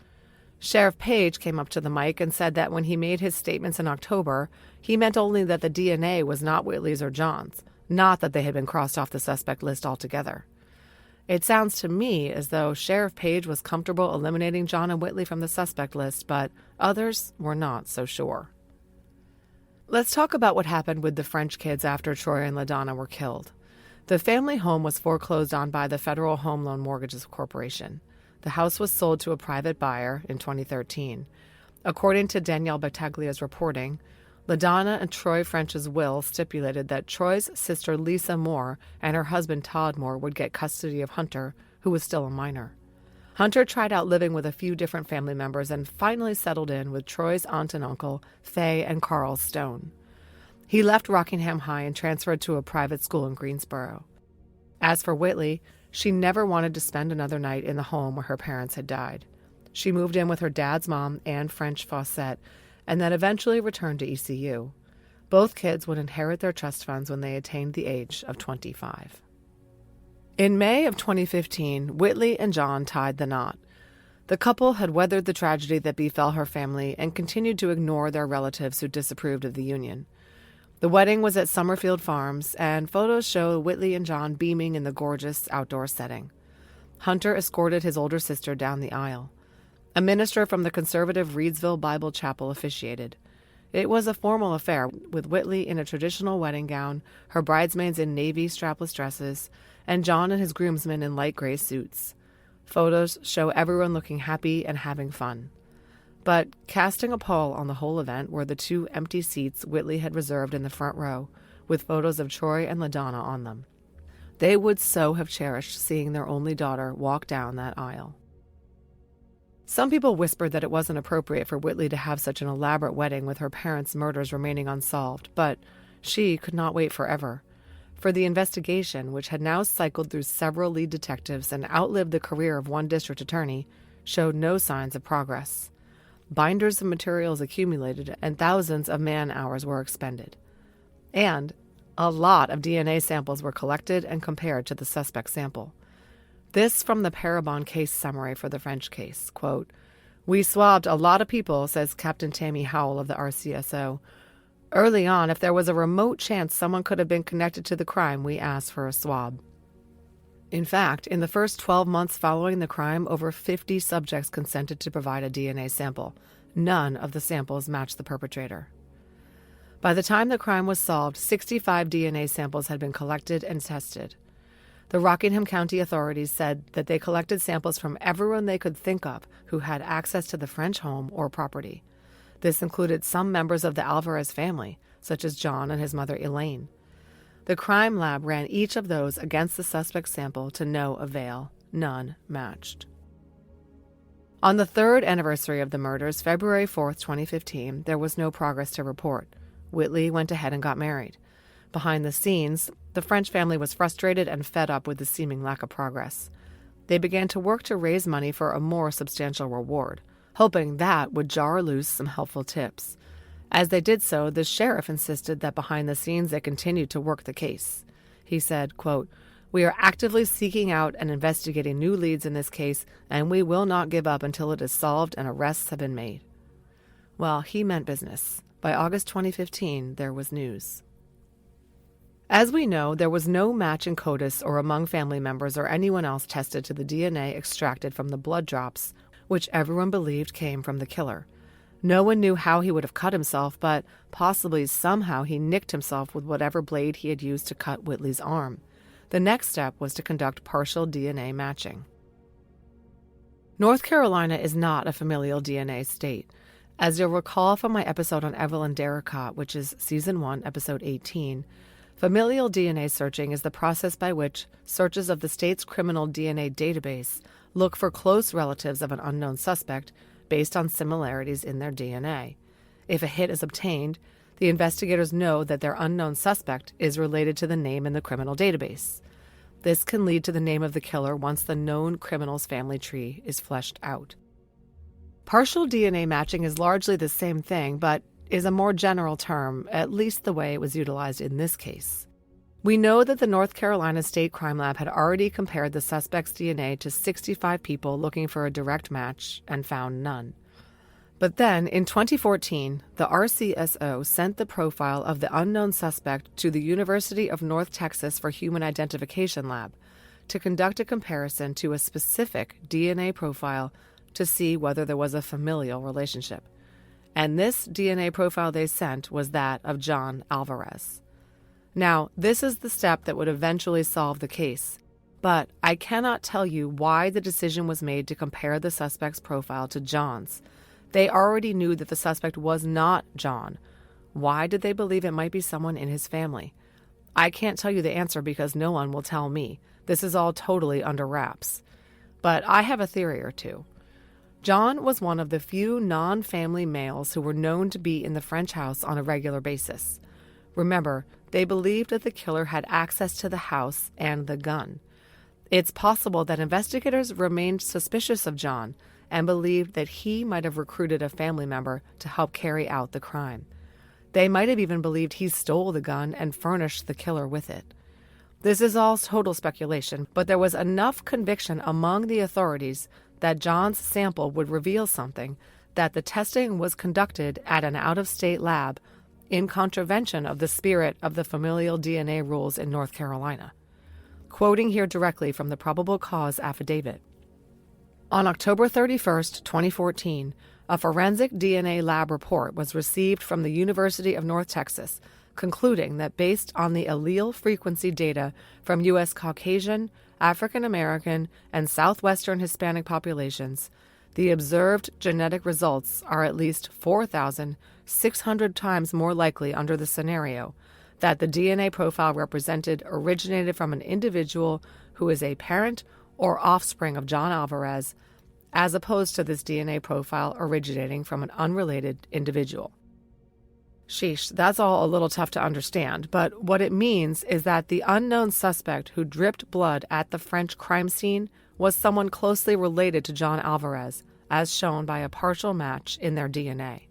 Sheriff Page came up to the mic and said that when he made his statements in October, he meant only that the DNA was not Whitley's or John's, not that they had been crossed off the suspect list altogether. It sounds to me as though Sheriff Page was comfortable eliminating John and Whitley from the suspect list, but others were not so sure. Let's talk about what happened with the French kids after Troy and LaDonna were killed. The family home was foreclosed on by the Federal Home Loan Mortgages Corporation. The house was sold to a private buyer in 2013. According to Danielle Battaglia's reporting, LaDonna and Troy French's will stipulated that Troy's sister Lisa Moore and her husband Todd Moore would get custody of Hunter, who was still a minor. Hunter tried out living with a few different family members and finally settled in with Troy's aunt and uncle, Faye and Carl Stone. He left Rockingham High and transferred to a private school in Greensboro. As for Whitley, she never wanted to spend another night in the home where her parents had died. She moved in with her dad's mom, Anne French Fawcett, and then eventually returned to ECU. Both kids would inherit their trust funds when they attained the age of 25. In May of 2015, Whitley and John tied the knot. The couple had weathered the tragedy that befell her family and continued to ignore their relatives who disapproved of the union. The wedding was at Summerfield Farms, and photos show Whitley and John beaming in the gorgeous outdoor setting. Hunter escorted his older sister down the aisle. A minister from the conservative Reedsville Bible Chapel officiated. It was a formal affair, with Whitley in a traditional wedding gown, her bridesmaids in navy strapless dresses, and John and his groomsmen in light gray suits. Photos show everyone looking happy and having fun. But casting a pall on the whole event were the 2 empty seats Whitley had reserved in the front row, with photos of Troy and LaDonna on them. They would so have cherished seeing their only daughter walk down that aisle. Some people whispered that it wasn't appropriate for Whitley to have such an elaborate wedding with her parents' murders remaining unsolved, but she could not wait forever. For the investigation, which had now cycled through several lead detectives and outlived the career of one district attorney, showed no signs of progress. Binders of materials accumulated and thousands of man-hours were expended. And a lot of DNA samples were collected and compared to the suspect sample. This from the Parabon case summary for the French case. Quote, "We swabbed a lot of people," says Captain Tammy Howell of the RCSO. "Early on, if there was a remote chance someone could have been connected to the crime, we asked for a swab." In fact, in the first 12 months following the crime, over 50 subjects consented to provide a DNA sample. None of the samples matched the perpetrator. By the time the crime was solved, 65 DNA samples had been collected and tested. The Rockingham County authorities said that they collected samples from everyone they could think of who had access to the French home or property. This included some members of the Alvarez family, such as John and his mother Elaine. The crime lab ran each of those against the suspect's sample to no avail. None matched. On the 3rd anniversary of the murders, February 4th, 2015, there was no progress to report. Whitley went ahead and got married. Behind the scenes, the French family was frustrated and fed up with the seeming lack of progress. They began to work to raise money for a more substantial reward, hoping that would jar loose some helpful tips. As they did so, the sheriff insisted that behind the scenes they continued to work the case. He said, quote, "We are actively seeking out and investigating new leads in this case, and we will not give up until it is solved and arrests have been made." Well, he meant business. By August 2015, there was news. As we know, there was no match in CODIS or among family members or anyone else tested to the DNA extracted from the blood drops, which everyone believed came from the killer. No one knew how he would have cut himself, but possibly somehow he nicked himself with whatever blade he had used to cut Whitley's arm. The next step was to conduct partial DNA matching. North Carolina is not a familial DNA state. As you'll recall from my episode on Evelyn Derricott, which is Season 1, Episode 18, familial DNA searching is the process by which searches of the state's criminal DNA database look for close relatives of an unknown suspect based on similarities in their DNA. If a hit is obtained, the investigators know that their unknown suspect is related to the name in the criminal database. This can lead to the name of the killer once the known criminal's family tree is fleshed out. Partial DNA matching is largely the same thing, but is a more general term, at least the way it was utilized in this case. We know that the North Carolina State Crime Lab had already compared the suspect's DNA to 65 people looking for a direct match and found none. But then, in 2014, the RCSO sent the profile of the unknown suspect to the University of North Texas for Human Identification Lab to conduct a comparison to a specific DNA profile to see whether there was a familial relationship. And this DNA profile they sent was that of John Alvarez. Now, this is the step that would eventually solve the case, but I cannot tell you why the decision was made to compare the suspect's profile to John's. They already knew that the suspect was not John. Why did they believe it might be someone in his family? I can't tell you the answer because no one will tell me. This is all totally under wraps. But I have a theory or two. John was one of the few non-family males who were known to be in the French house on a regular basis. Remember, they believed that the killer had access to the house and the gun. It's possible that investigators remained suspicious of John and believed that he might have recruited a family member to help carry out the crime. They might have even believed he stole the gun and furnished the killer with it. This is all total speculation, but there was enough conviction among the authorities that John's sample would reveal something that the testing was conducted at an out-of-state lab in contravention of the spirit of the familial DNA rules in North Carolina. Quoting here directly from the probable cause affidavit. On October 31st, 2014, a forensic DNA lab report was received from the University of North Texas, concluding that based on the allele frequency data from U.S. Caucasian, African American, and Southwestern Hispanic populations, the observed genetic results are at least 4,600 times more likely under the scenario that the DNA profile represented originated from an individual who is a parent or offspring of John Alvarez, as opposed to this DNA profile originating from an unrelated individual. Sheesh, that's all a little tough to understand, but what it means is that the unknown suspect who dripped blood at the French crime scene was someone closely related to John Alvarez, as shown by a partial match in their DNA.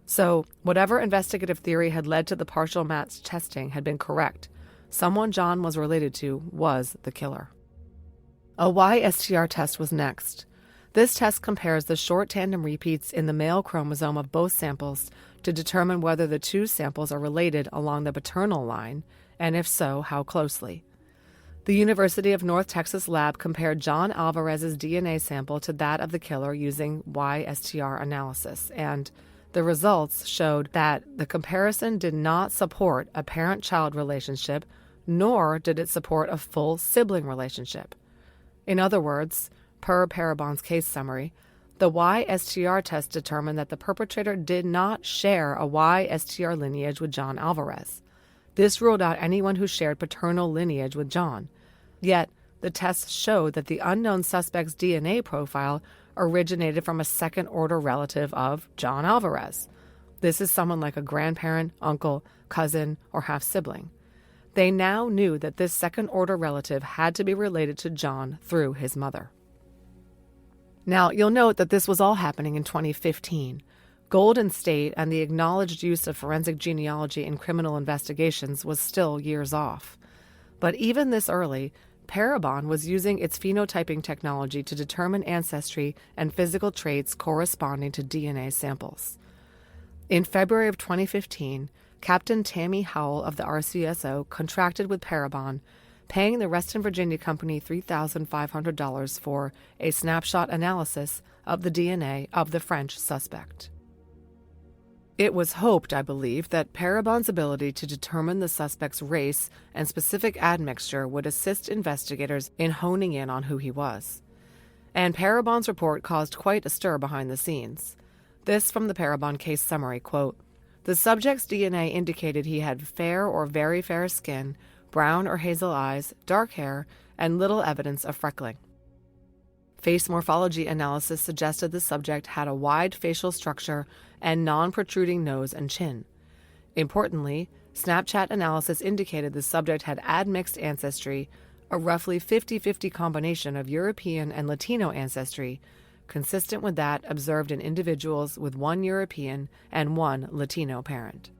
So, whatever investigative theory had led to the partial match testing had been correct. Someone John was related to was the killer. A YSTR test was next. This test compares the short tandem repeats in the male chromosome of both samples to determine whether the two samples are related along the paternal line, and if so, how closely. The University of North Texas lab compared John Alvarez's DNA sample to that of the killer using YSTR analysis, and the results showed that the comparison did not support a parent-child relationship, nor did it support a full sibling relationship. In other words, per Parabon's case summary, the YSTR test determined that the perpetrator did not share a YSTR lineage with John Alvarez. This ruled out anyone who shared paternal lineage with John. Yet, the test showed that the unknown suspect's DNA profile originated from a second-order relative of John Alvarez. This is someone like a grandparent, uncle, cousin, or half-sibling. They now knew that this second-order relative had to be related to John through his mother. Now, you'll note that this was all happening in 2015. Golden State and the acknowledged use of forensic genealogy in criminal investigations was still years off. But even this early, Parabon was using its phenotyping technology to determine ancestry and physical traits corresponding to DNA samples. In February of 2015, Captain Tammy Howell of the RCSO contracted with Parabon, paying the Reston, Virginia company $3,500 for a snapshot analysis of the DNA of the French suspect. It was hoped, I believe, that Parabon's ability to determine the suspect's race and specific admixture would assist investigators in honing in on who he was. And Parabon's report caused quite a stir behind the scenes. This from the Parabon case summary, quote, "The subject's DNA indicated he had fair or very fair skin, brown or hazel eyes, dark hair, and little evidence of freckling. Face morphology analysis suggested the subject had a wide facial structure and non-protruding nose and chin. Importantly, Snapchat analysis indicated the subject had admixed ancestry, a roughly 50-50 combination of European and Latino ancestry, consistent with that observed in individuals with one European and one Latino parent.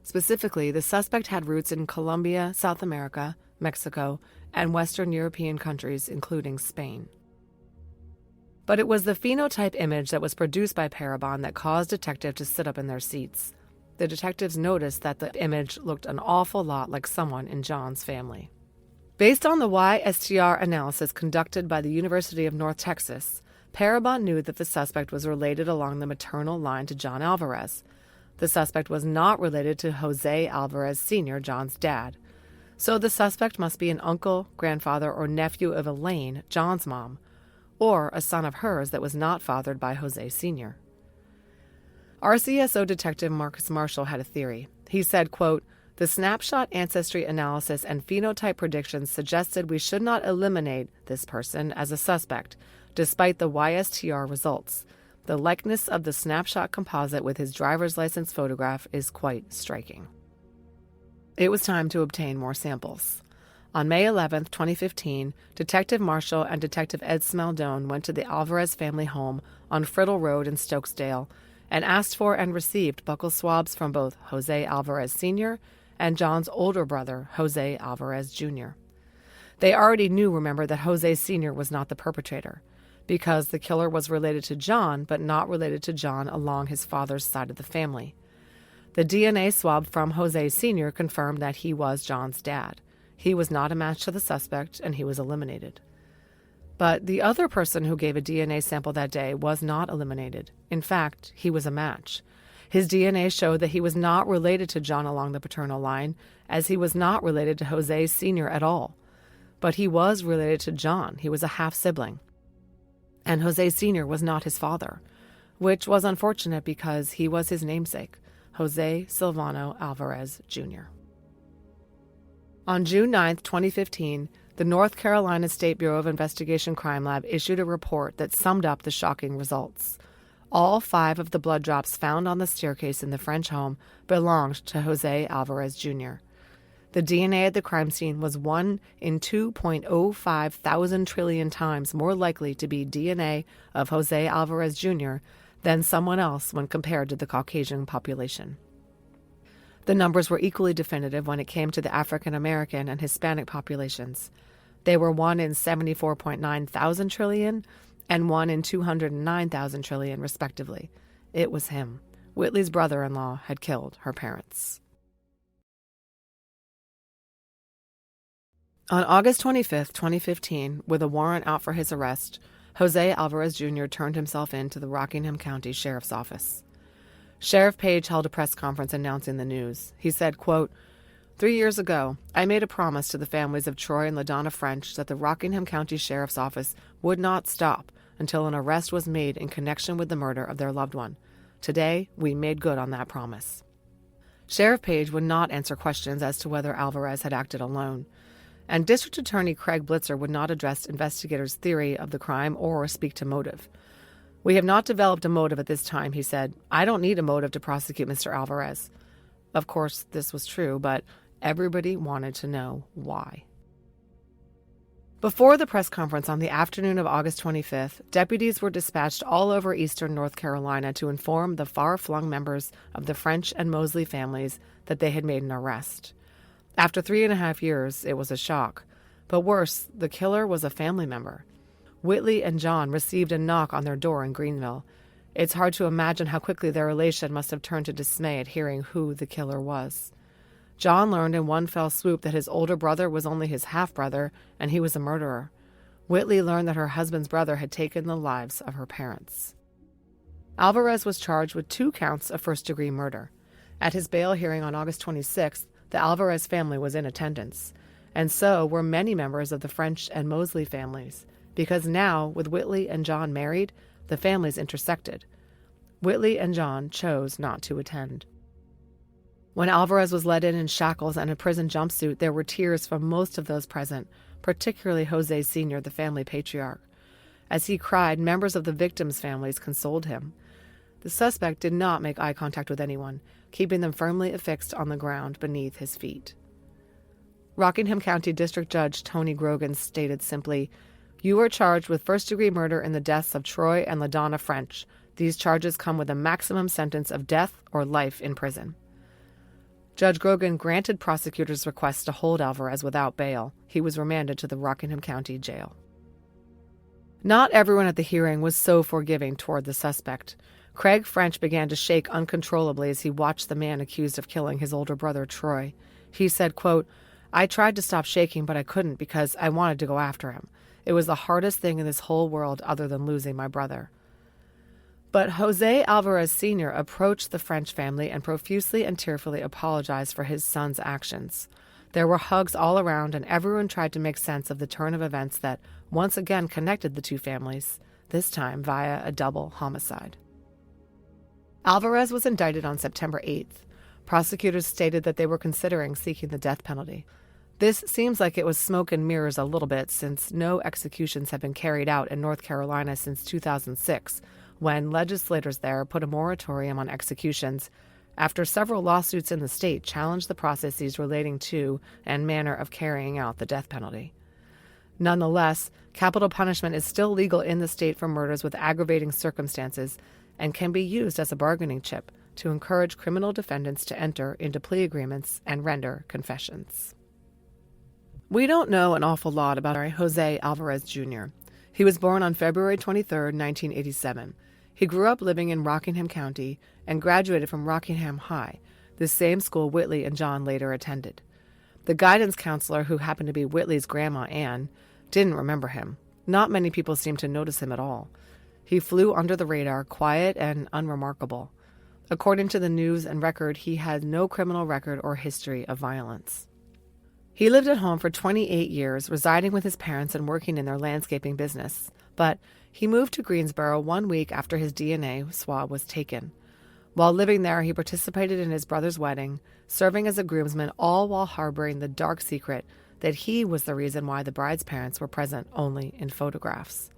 Specifically, the suspect had roots in Colombia, South America, Mexico, and Western European countries, including Spain. But it was the phenotype image that was produced by Parabon that caused detectives to sit up in their seats. The detectives noticed that the image looked an awful lot like someone in John's family. Based on the YSTR analysis conducted by the University of North Texas, Parabon knew that the suspect was related along the maternal line to John Alvarez. The suspect was not related to Jose Alvarez Sr., John's dad. So the suspect must be an uncle, grandfather, or nephew of Elaine, John's mom, or a son of hers that was not fathered by Jose Sr. RCSO Detective Marcus Marshall had a theory. He said, quote, "The snapshot ancestry analysis and phenotype predictions suggested we should not eliminate this person as a suspect, despite the YSTR results. The likeness of the snapshot composite with his driver's license photograph is quite striking." It was time to obtain more samples. On May 11, 2015, Detective Marshall and Detective Ed Smaldone went to the Alvarez family home on Friddle Road in Stokesdale and asked for and received buccal swabs from both Jose Alvarez Sr. and John's older brother, Jose Alvarez Jr. They already knew, remember, that Jose Sr. was not the perpetrator, because the killer was related to John, but not related to John along his father's side of the family. The DNA swab from Jose Sr. confirmed that he was John's dad. He was not a match to the suspect, and he was eliminated. But the other person who gave a DNA sample that day was not eliminated. In fact, he was a match. His DNA showed that he was not related to John along the paternal line, as he was not related to Jose Sr. at all. But he was related to John. He was a half-sibling. And Jose Sr. was not his father, which was unfortunate because he was his namesake, Jose Silvano Alvarez Jr. On June 9, 2015, the North Carolina State Bureau of Investigation Crime Lab issued a report that summed up the shocking results. All 5 of the blood drops found on the staircase in the French home belonged to Jose Alvarez Jr. The DNA at the crime scene was 1 in 2.05 thousand trillion times more likely to be DNA of Jose Alvarez Jr. than someone else when compared to the Caucasian population. The numbers were equally definitive when it came to the African American and Hispanic populations. They were 1 in 74.9 thousand trillion and 1 in 209 thousand trillion, respectively. It was him. Whitley's brother-in-law had killed her parents. On August 25, 2015, with a warrant out for his arrest, Jose Alvarez Jr. turned himself in to the Rockingham County Sheriff's Office. Sheriff Page held a press conference announcing the news. He said, quote, 3 years ago, I made a promise to the families of Troy and LaDonna French that the Rockingham County Sheriff's Office would not stop until an arrest was made in connection with the murder of their loved one. Today, we made good on that promise. Sheriff Page would not answer questions as to whether Alvarez had acted alone, and District Attorney Craig Blitzer would not address investigators' theory of the crime or speak to motive. We have not developed a motive at this time, he said. I don't need a motive to prosecute Mr. Alvarez. Of course, this was true, but everybody wanted to know why. Before the press conference on the afternoon of August 25th, deputies were dispatched all over eastern North Carolina to inform the far-flung members of the French and Mosley families that they had made an arrest. After 3.5 years, it was a shock. But worse, the killer was a family member. Whitley and John received a knock on their door in Greenville. It's hard to imagine how quickly their elation must have turned to dismay at hearing who the killer was. John learned in one fell swoop that his older brother was only his half-brother, and he was a murderer. Whitley learned that her husband's brother had taken the lives of her parents. Alvarez was charged with 2 counts of first-degree murder. At his bail hearing on August 26th, the Alvarez family was in attendance, and so were many members of the French and Mosley families, because now, with Whitley and John married, the families intersected. Whitley and John chose not to attend. When Alvarez was led in shackles and a prison jumpsuit, there were tears from most of those present, particularly Jose Sr., the family patriarch. As he cried, members of the victims' families consoled him. The suspect did not make eye contact with anyone, keeping them firmly affixed on the ground beneath his feet. Rockingham County District Judge Tony Grogan stated simply, "You are charged with first-degree murder in the deaths of Troy and LaDonna French. These charges come with a maximum sentence of death or life in prison." Judge Grogan granted prosecutors' request to hold Alvarez without bail. He was remanded to the Rockingham County Jail. Not everyone at the hearing was so forgiving toward the suspect. Craig French began to shake uncontrollably as he watched the man accused of killing his older brother, Troy. He said, quote, "I tried to stop shaking, but I couldn't because I wanted to go after him. It was the hardest thing in this whole world other than losing my brother." But Jose Alvarez Sr. approached the French family and profusely and tearfully apologized for his son's actions. There were hugs all around, and everyone tried to make sense of the turn of events that once again connected the two families, this time via a double homicide. Alvarez was indicted on September 8th. Prosecutors stated that they were considering seeking the death penalty. This seems like it was smoke and mirrors a little bit, since no executions have been carried out in North Carolina since 2006, when legislators there put a moratorium on executions after several lawsuits in the state challenged the processes relating to and manner of carrying out the death penalty. Nonetheless, capital punishment is still legal in the state for murders with aggravating circumstances and can be used as a bargaining chip to encourage criminal defendants to enter into plea agreements and render confessions. We don't know an awful lot about Jose Alvarez Jr. He was born on February 23, 1987. He grew up living in Rockingham County and graduated from Rockingham High, the same school Whitley and John later attended. The guidance counselor, who happened to be Whitley's grandma, Ann, didn't remember him. Not many people seemed to notice him at all. He flew under the radar, quiet and unremarkable. According to the news and record, he had no criminal record or history of violence. He lived at home for 28 years, residing with his parents and working in their landscaping business. But he moved to Greensboro 1 week after his DNA swab was taken. While living there, he participated in his brother's wedding, serving as a groomsman, all while harboring the dark secret that he was the reason why the bride's parents were present only in photographs.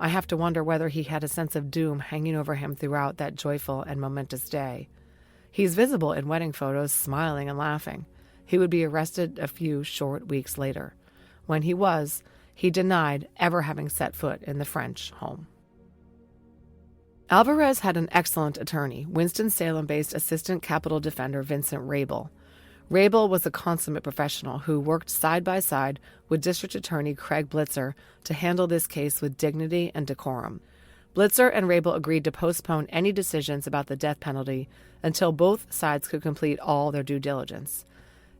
I have to wonder whether he had a sense of doom hanging over him throughout that joyful and momentous day. He's visible in wedding photos, smiling and laughing. He would be arrested a few short weeks later. When he denied ever having set foot in the French home. Alvarez had an excellent attorney, Winston-Salem-based assistant capital defender Vincent Rabel. Rabel was a consummate professional who worked side by side with District Attorney Craig Blitzer to handle this case with dignity and decorum. Blitzer and Rabel agreed to postpone any decisions about the death penalty until both sides could complete all their due diligence.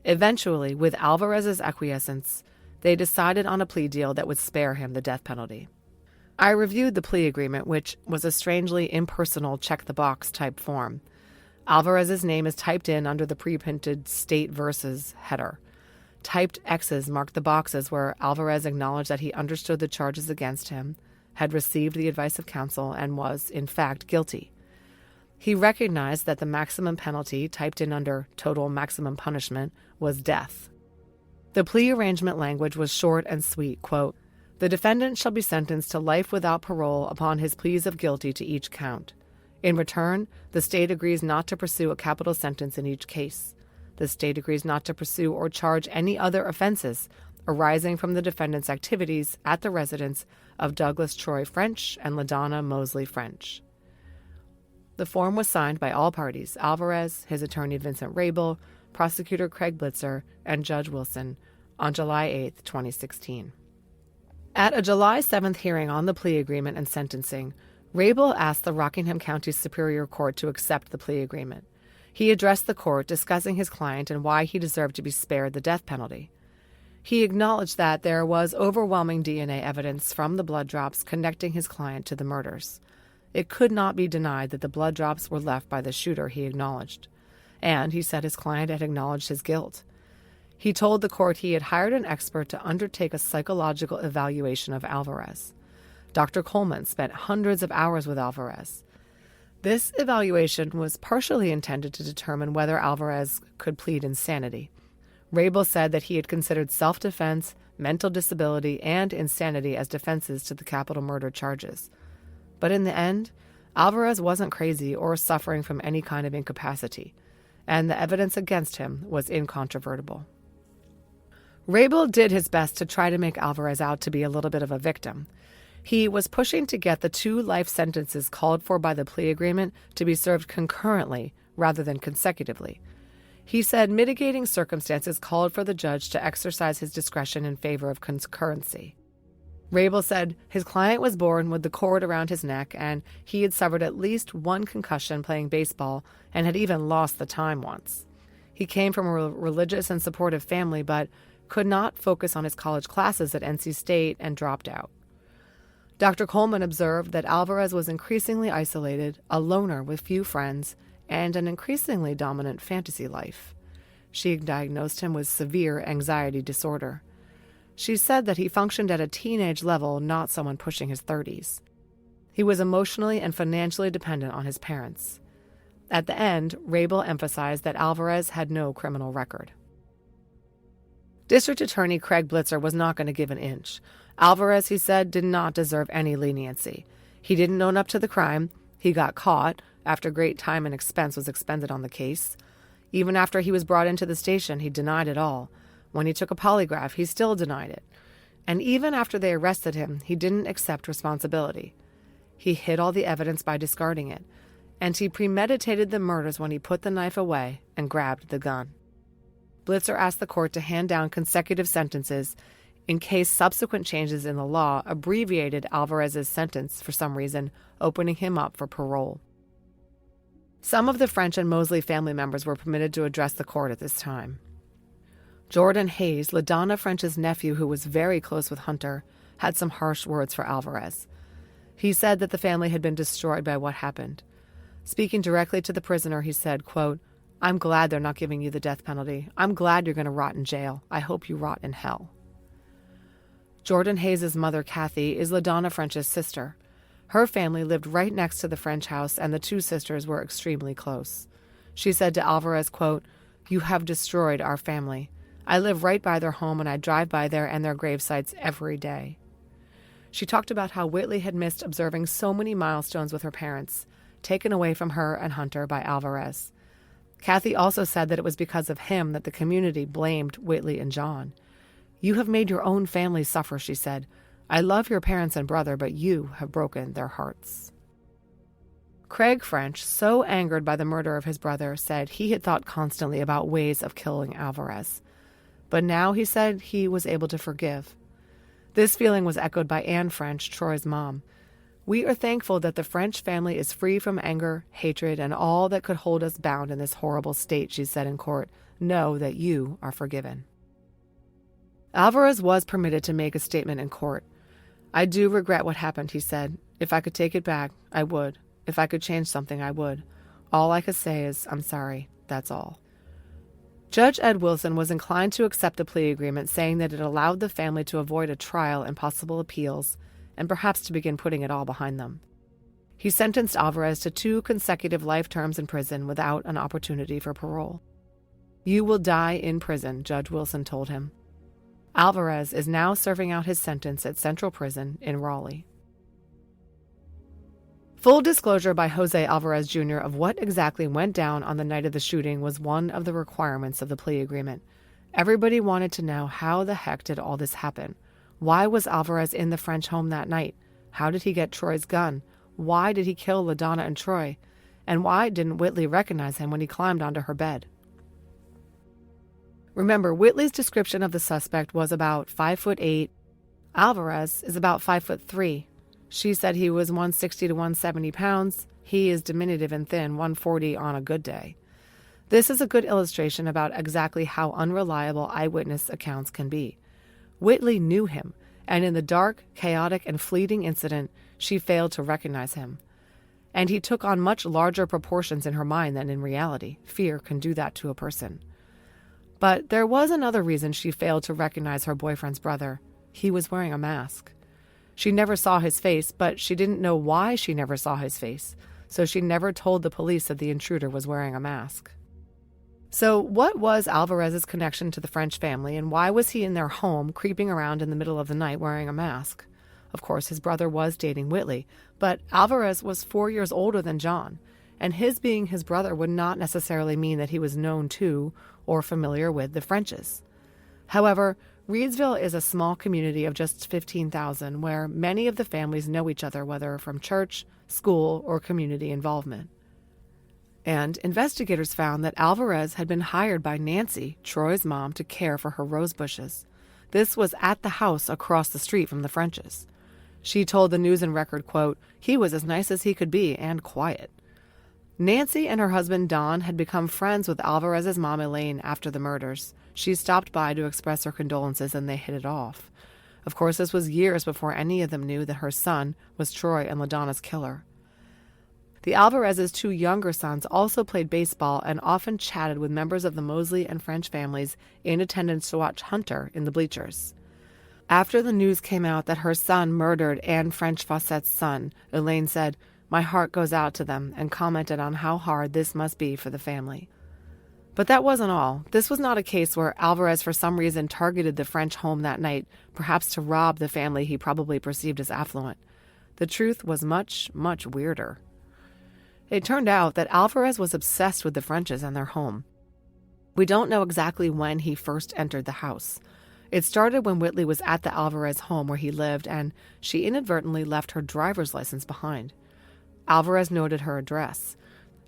Eventually, with Alvarez's acquiescence, they decided on a plea deal that would spare him the death penalty. I reviewed the plea agreement, which was a strangely impersonal check-the-box type form. Alvarez's name is typed in under the pre-printed State Versus header. Typed X's marked the boxes where Alvarez acknowledged that he understood the charges against him, had received the advice of counsel, and was, in fact, guilty. He recognized that the maximum penalty, typed in under total maximum punishment, was death. The plea arrangement language was short and sweet, quote, "The defendant shall be sentenced to life without parole upon his pleas of guilty to each count. In return, the state agrees not to pursue a capital sentence in each case. The state agrees not to pursue or charge any other offenses arising from the defendant's activities at the residence of Douglas Troy French and LaDonna Mosley French." The form was signed by all parties, Alvarez, his attorney Vincent Rabel, prosecutor Craig Blitzer, and Judge Wilson, on July 8, 2016. At a July 7th hearing on the plea agreement and sentencing, Rabel asked the Rockingham County Superior Court to accept the plea agreement. He addressed the court, discussing his client and why he deserved to be spared the death penalty. He acknowledged that there was overwhelming DNA evidence from the blood drops connecting his client to the murders. It could not be denied that the blood drops were left by the shooter, he acknowledged. And he said his client had acknowledged his guilt. He told the court he had hired an expert to undertake a psychological evaluation of Alvarez. Dr. Coleman spent hundreds of hours with Alvarez. This evaluation was partially intended to determine whether Alvarez could plead insanity. Rabel said that he had considered self-defense, mental disability, and insanity as defenses to the capital murder charges. But in the end, Alvarez wasn't crazy or suffering from any kind of incapacity, and the evidence against him was incontrovertible. Rabel did his best to try to make Alvarez out to be a little bit of a victim. He was pushing to get the 2 life sentences called for by the plea agreement to be served concurrently rather than consecutively. He said mitigating circumstances called for the judge to exercise his discretion in favor of concurrency. Rabel said his client was born with the cord around his neck, and he had suffered at least 1 concussion playing baseball and had even lost the time once. He came from a religious and supportive family, but could not focus on his college classes at NC State and dropped out. Dr. Coleman observed that Alvarez was increasingly isolated, a loner with few friends, and an increasingly dominant fantasy life. She diagnosed him with severe anxiety disorder. She said that he functioned at a teenage level, not someone pushing his 30s. He was emotionally and financially dependent on his parents. At the end, Rabel emphasized that Alvarez had no criminal record. District Attorney Craig Blitzer was not going to give an inch. Alvarez, he said, did not deserve any leniency. He didn't own up to the crime. He got caught after great time and expense was expended on the case. Even after he was brought into the station, he denied it all. When he took a polygraph, he still denied it. And even after they arrested him, he didn't accept responsibility. He hid all the evidence by discarding it, and he premeditated the murders when he put the knife away and grabbed the gun. Blitzer asked the court to hand down consecutive sentences in case subsequent changes in the law abbreviated Alvarez's sentence for some reason, opening him up for parole. Some of the French and Mosley family members were permitted to address the court at this time. Jordan Hayes, LaDonna French's nephew who was very close with Hunter, had some harsh words for Alvarez. He said that the family had been destroyed by what happened. Speaking directly to the prisoner, he said, quote, "I'm glad they're not giving you the death penalty. I'm glad you're going to rot in jail. I hope you rot in hell." Jordan Hayes' mother, Kathy, is LaDonna French's sister. Her family lived right next to the French house, and the two sisters were extremely close. She said to Alvarez, quote, "You have destroyed our family. I live right by their home, and I drive by there and their grave sites every day." She talked about how Whitley had missed observing so many milestones with her parents, taken away from her and Hunter by Alvarez. Kathy also said that it was because of him that the community blamed Whitley and John. "You have made your own family suffer," she said. "I love your parents and brother, but you have broken their hearts." Craig French, so angered by the murder of his brother, said he had thought constantly about ways of killing Alvarez. But now, he said, he was able to forgive. This feeling was echoed by Anne French, Troy's mom. "We are thankful that the French family is free from anger, hatred, and all that could hold us bound in this horrible state," she said in court. "Know that you are forgiven." Alvarez was permitted to make a statement in court. "I do regret what happened," he said. "If I could take it back, I would. If I could change something, I would. All I could say is, I'm sorry. That's all." Judge Ed Wilson was inclined to accept the plea agreement, saying that it allowed the family to avoid a trial and possible appeals, and perhaps to begin putting it all behind them. He sentenced Alvarez to 2 consecutive life terms in prison without an opportunity for parole. "You will die in prison," Judge Wilson told him. Alvarez is now serving out his sentence at Central Prison in Raleigh. Full disclosure by Jose Alvarez Jr. of what exactly went down on the night of the shooting was one of the requirements of the plea agreement. Everybody wanted to know, how the heck did all this happen? Why was Alvarez in the French home that night? How did he get Troy's gun? Why did he kill LaDonna and Troy? And why didn't Whitley recognize him when he climbed onto her bed? Remember, Whitley's description of the suspect was about 5'8". Alvarez is about 5'3". She said he was 160 to 170 pounds. He is diminutive and thin, 140 on a good day. This is a good illustration about exactly how unreliable eyewitness accounts can be. Whitley knew him, and in the dark, chaotic, and fleeting incident, she failed to recognize him. And he took on much larger proportions in her mind than in reality. Fear can do that to a person. But there was another reason she failed to recognize her boyfriend's brother. He was wearing a mask. She never saw his face, but she didn't know why she never saw his face, so she never told the police that the intruder was wearing a mask. So what was Alvarez's connection to the French family, and why was he in their home creeping around in the middle of the night wearing a mask? Of course, his brother was dating Whitley, but Alvarez was 4 years older than John, and his being his brother would not necessarily mean that he was known to or familiar with the Frenches. However, Reedsville is a small community of just 15,000 where many of the families know each other, whether from church, school, or community involvement. And investigators found that Alvarez had been hired by Nancy, Troy's mom, to care for her rose bushes. This was at the house across the street from the Frenches. She told the News and Record, quote, "He was as nice as he could be and quiet." Nancy and her husband Don had become friends with Alvarez's mom Elaine after the murders. She stopped by to express her condolences, and they hit it off. Of course, this was years before any of them knew that her son was Troy and LaDonna's killer. The Alvarez's 2 younger sons also played baseball and often chatted with members of the Mosley and French families in attendance to watch Hunter in the bleachers. After the news came out that her son murdered Anne French Fawcett's son, Elaine said, "My heart goes out to them," and commented on how hard this must be for the family. But that wasn't all. This was not a case where Alvarez for some reason targeted the French home that night, perhaps to rob the family he probably perceived as affluent. The truth was much, much weirder. It turned out that Alvarez was obsessed with the Frenches and their home. We don't know exactly when he first entered the house. It started when Whitley was at the Alvarez home where he lived, and she inadvertently left her driver's license behind. Alvarez noted her address,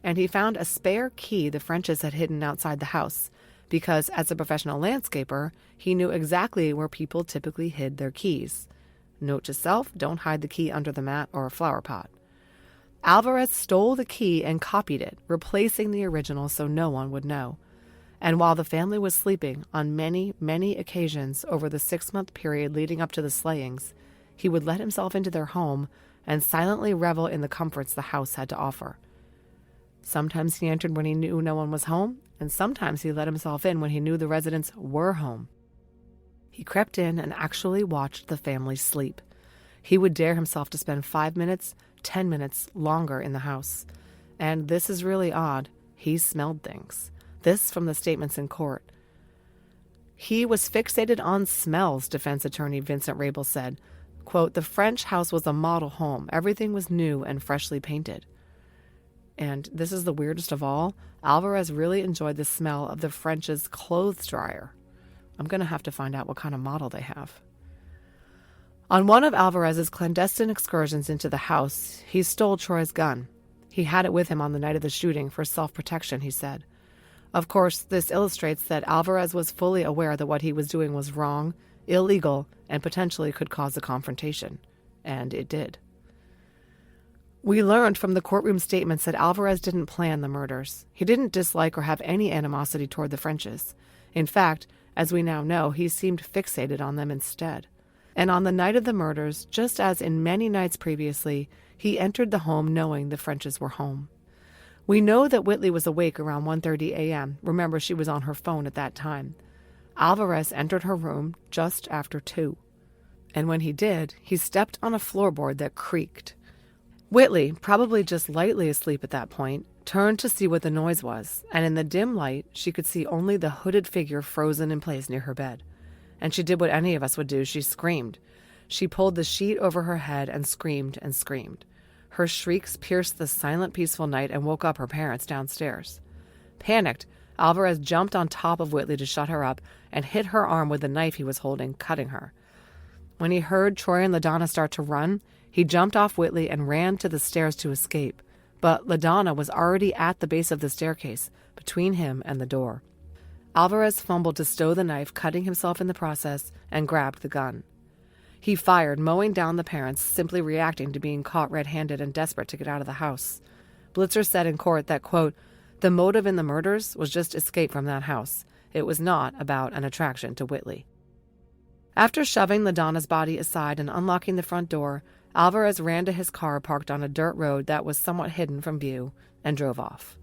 and he found a spare key the Frenches had hidden outside the house, because as a professional landscaper, he knew exactly where people typically hid their keys. Note to self, don't hide the key under the mat or a flower pot. Alvarez stole the key and copied it, replacing the original so no one would know. And while the family was sleeping on many, many occasions over the 6-month period leading up to the slayings, he would let himself into their home and silently revel in the comforts the house had to offer. Sometimes he entered when he knew no one was home, and sometimes he let himself in when he knew the residents were home. He crept in and actually watched the family sleep. He would dare himself to spend 5 minutes, 10 minutes longer in the house. And this is really odd. He smelled things. This from the statements in court. He was fixated on smells, defense attorney Vincent Rabel said. Quote, "The French house was a model home. Everything was new and freshly painted." And this is the weirdest of all. Alvarez really enjoyed the smell of the French's clothes dryer. I'm going to have to find out what kind of model they have. On one of Alvarez's clandestine excursions into the house, he stole Troy's gun. He had it with him on the night of the shooting for self-protection, he said. Of course, this illustrates that Alvarez was fully aware that what he was doing was wrong, illegal, and potentially could cause a confrontation. And it did. We learned from the courtroom statements that Alvarez didn't plan the murders. He didn't dislike or have any animosity toward the Frenches. In fact, as we now know, he seemed fixated on them instead. And on the night of the murders, just as in many nights previously, he entered the home knowing the Frenches were home. We know that Whitley was awake around 1:30 a.m. Remember, she was on her phone at that time. Alvarez entered her room just after 2. And when he did, he stepped on a floorboard that creaked. Whitley, probably just lightly asleep at that point, turned to see what the noise was, and in the dim light, she could see only the hooded figure frozen in place near her bed. And she did what any of us would do. She screamed. She pulled the sheet over her head and screamed and screamed. Her shrieks pierced the silent, peaceful night and woke up her parents downstairs. Panicked, Alvarez jumped on top of Whitley to shut her up and hit her arm with the knife he was holding, cutting her. When he heard Troy and LaDonna start to run, he jumped off Whitley and ran to the stairs to escape. But LaDonna was already at the base of the staircase, between him and the door. Alvarez fumbled to stow the knife, cutting himself in the process, and grabbed the gun. He fired, mowing down the parents, simply reacting to being caught red-handed and desperate to get out of the house. Blitzer said in court that, quote, "The motive in the murders was just escape from that house. It was not about an attraction to Whitley." After shoving LaDonna's body aside and unlocking the front door, Alvarez ran to his car parked on a dirt road that was somewhat hidden from view and drove off.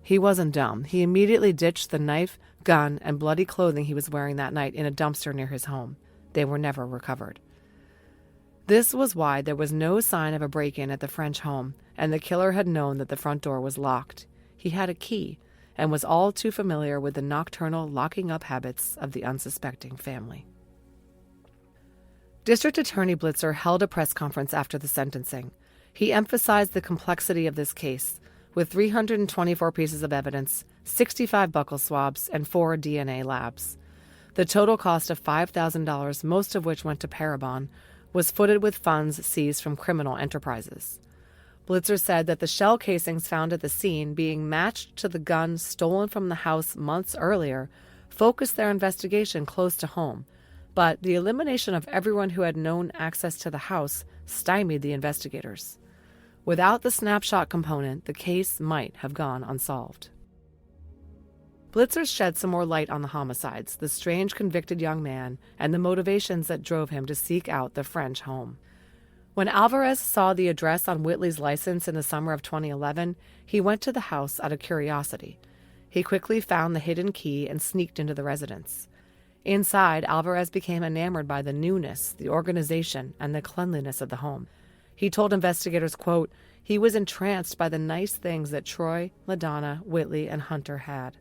He wasn't dumb. He immediately ditched the knife, gun, and bloody clothing he was wearing that night in a dumpster near his home. They were never recovered. This was why there was no sign of a break-in at the French home, and the killer had known that the front door was locked. He had a key and was all too familiar with the nocturnal locking up habits of the unsuspecting family. District Attorney Blitzer held a press conference after the sentencing. He emphasized the complexity of this case, with 324 pieces of evidence, 65 buccal swabs, and 4 DNA labs. The total cost of $5,000, most of which went to Parabon, was footed with funds seized from criminal enterprises. Blitzer said that the shell casings found at the scene, being matched to the gun stolen from the house months earlier, focused their investigation close to home. But the elimination of everyone who had known access to the house stymied the investigators. Without the snapshot component, the case might have gone unsolved. Blitzer shed some more light on the homicides, the strange convicted young man, and the motivations that drove him to seek out the French home. When Alvarez saw the address on Whitley's license in the summer of 2011, he went to the house out of curiosity. He quickly found the hidden key and sneaked into the residence. Inside, Alvarez became enamored by the newness, the organization, and the cleanliness of the home. He told investigators, quote, he was entranced by the nice things that Troy, LaDonna, Whitley, and Hunter had.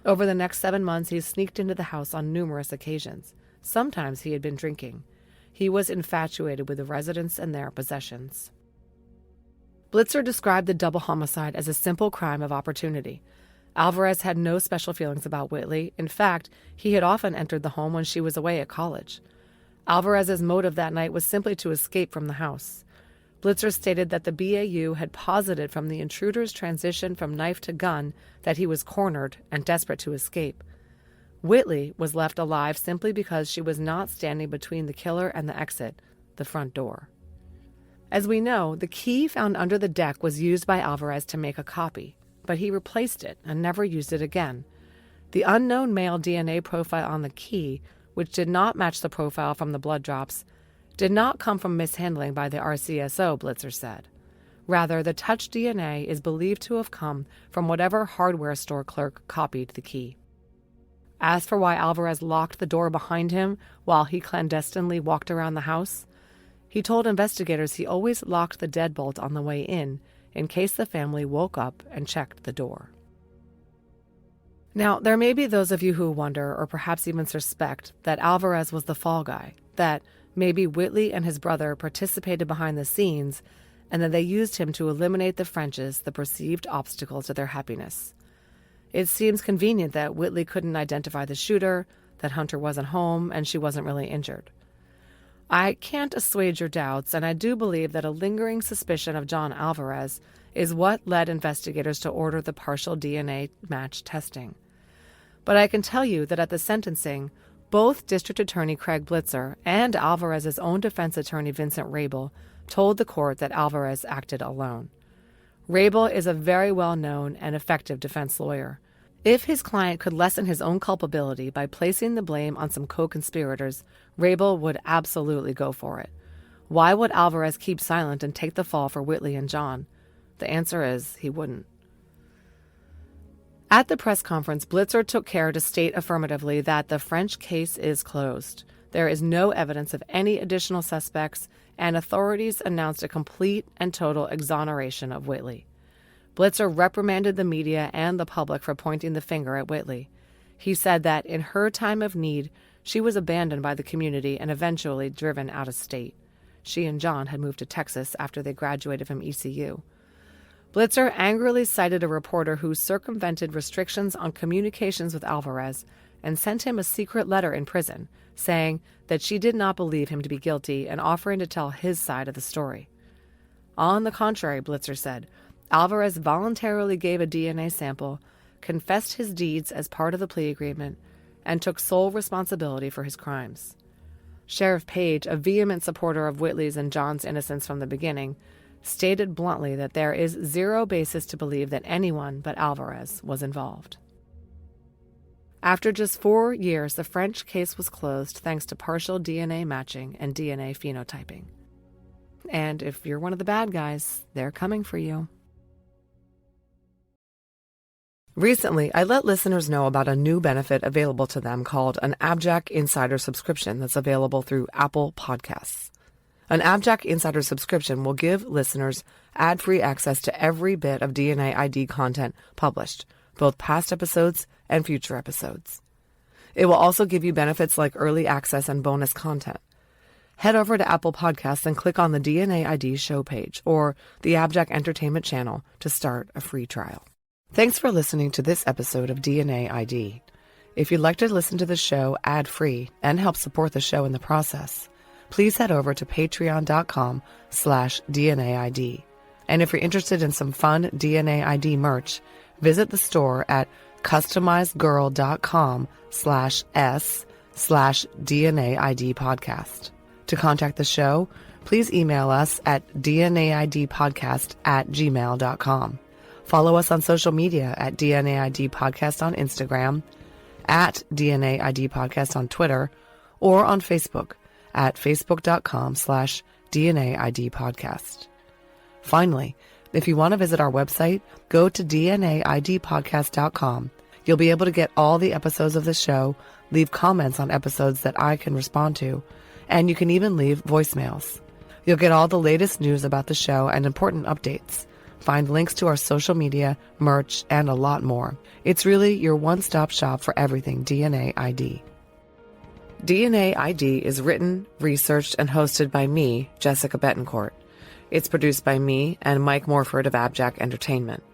Over the next 7 months, he sneaked into the house on numerous occasions. Sometimes he had been drinking. He was infatuated with the residents and their possessions. Blitzer described the double homicide as a simple crime of opportunity. Alvarez had no special feelings about Whitley. In fact, he had often entered the home when she was away at college. Alvarez's motive that night was simply to escape from the house. Blitzer stated that the BAU had posited from the intruder's transition from knife to gun that he was cornered and desperate to escape. Whitley was left alive simply because she was not standing between the killer and the exit, the front door. As we know, the key found under the deck was used by Alvarez to make a copy, but he replaced it and never used it again. The unknown male DNA profile on the key, which did not match the profile from the blood drops, did not come from mishandling by the RCSO, Blitzer said. Rather, the touch DNA is believed to have come from whatever hardware store clerk copied the key. As for why Alvarez locked the door behind him while he clandestinely walked around the house, he told investigators he always locked the deadbolt on the way in case the family woke up and checked the door. Now, there may be those of you who wonder, or perhaps even suspect, that Alvarez was the fall guy, that maybe Whitley and his brother participated behind the scenes, and that they used him to eliminate the Frenches, the perceived obstacle to their happiness. It seems convenient that Whitley couldn't identify the shooter, that Hunter wasn't home, and she wasn't really injured. I can't assuage your doubts, and I do believe that a lingering suspicion of John Alvarez is what led investigators to order the partial DNA match testing. But I can tell you that at the sentencing, both District Attorney Craig Blitzer and Alvarez's own defense attorney Vincent Rabel told the court that Alvarez acted alone. Rabel is a very well-known and effective defense lawyer. If his client could lessen his own culpability by placing the blame on some co-conspirators, Rabel would absolutely go for it. Why would Alvarez keep silent and take the fall for Whitley and John? The answer is he wouldn't. At the press conference, Blitzer took care to state affirmatively that the French case is closed. There is no evidence of any additional suspects, and authorities announced a complete and total exoneration of Whitley. Blitzer reprimanded the media and the public for pointing the finger at Whitley. He said that in her time of need, she was abandoned by the community and eventually driven out of state. She and John had moved to Texas after they graduated from ECU. Blitzer angrily cited a reporter who circumvented restrictions on communications with Alvarez and sent him a secret letter in prison, saying that she did not believe him to be guilty and offering to tell his side of the story. On the contrary, Blitzer said, Alvarez voluntarily gave a DNA sample, confessed his deeds as part of the plea agreement, and took sole responsibility for his crimes. Sheriff Page, a vehement supporter of Whitley's and John's innocence from the beginning, stated bluntly that there is zero basis to believe that anyone but Alvarez was involved. After just 4 years, the French case was closed thanks to partial DNA matching and DNA phenotyping. And if you're one of the bad guys, they're coming for you. Recently, I let listeners know about a new benefit available to them called an AbJack Insider subscription that's available through Apple Podcasts. An AbJack Insider subscription will give listeners ad-free access to every bit of DNA ID content published, both past episodes and future episodes. It will also give you benefits like early access and bonus content. Head over to Apple Podcasts and click on the DNA ID show page or the AbJack Entertainment channel to start a free trial. Thanks for listening to this episode of DNA ID. If you'd like to listen to the show ad-free and help support the show in the process, please head over to patreon.com/DNAID. And if you're interested in some fun DNA ID merch, visit the store at customizedgirl.com/s/DNAID podcast. To contact the show, please email us at dnaidpodcast@gmail.com. Follow us on social media at DNAID Podcast on Instagram, at DNAID Podcast on Twitter, or on Facebook at facebook.com/DNAID Podcast. Finally, if you want to visit our website, go to DNAIDpodcast.com. You'll be able to get all the episodes of the show, leave comments on episodes that I can respond to, and you can even leave voicemails. You'll get all the latest news about the show and important updates. Find links to our social media, merch, and a lot more. It's really your one-stop shop for everything DNA ID. DNA ID is written, researched, and hosted by me, Jessica Betancourt. It's produced by me and Mike Morford of AbJack Entertainment.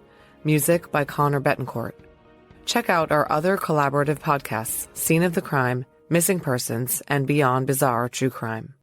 Music by Connor Betancourt. Check out our other collaborative podcasts, Scene of the Crime, Missing Persons, and Beyond Bizarre True Crime.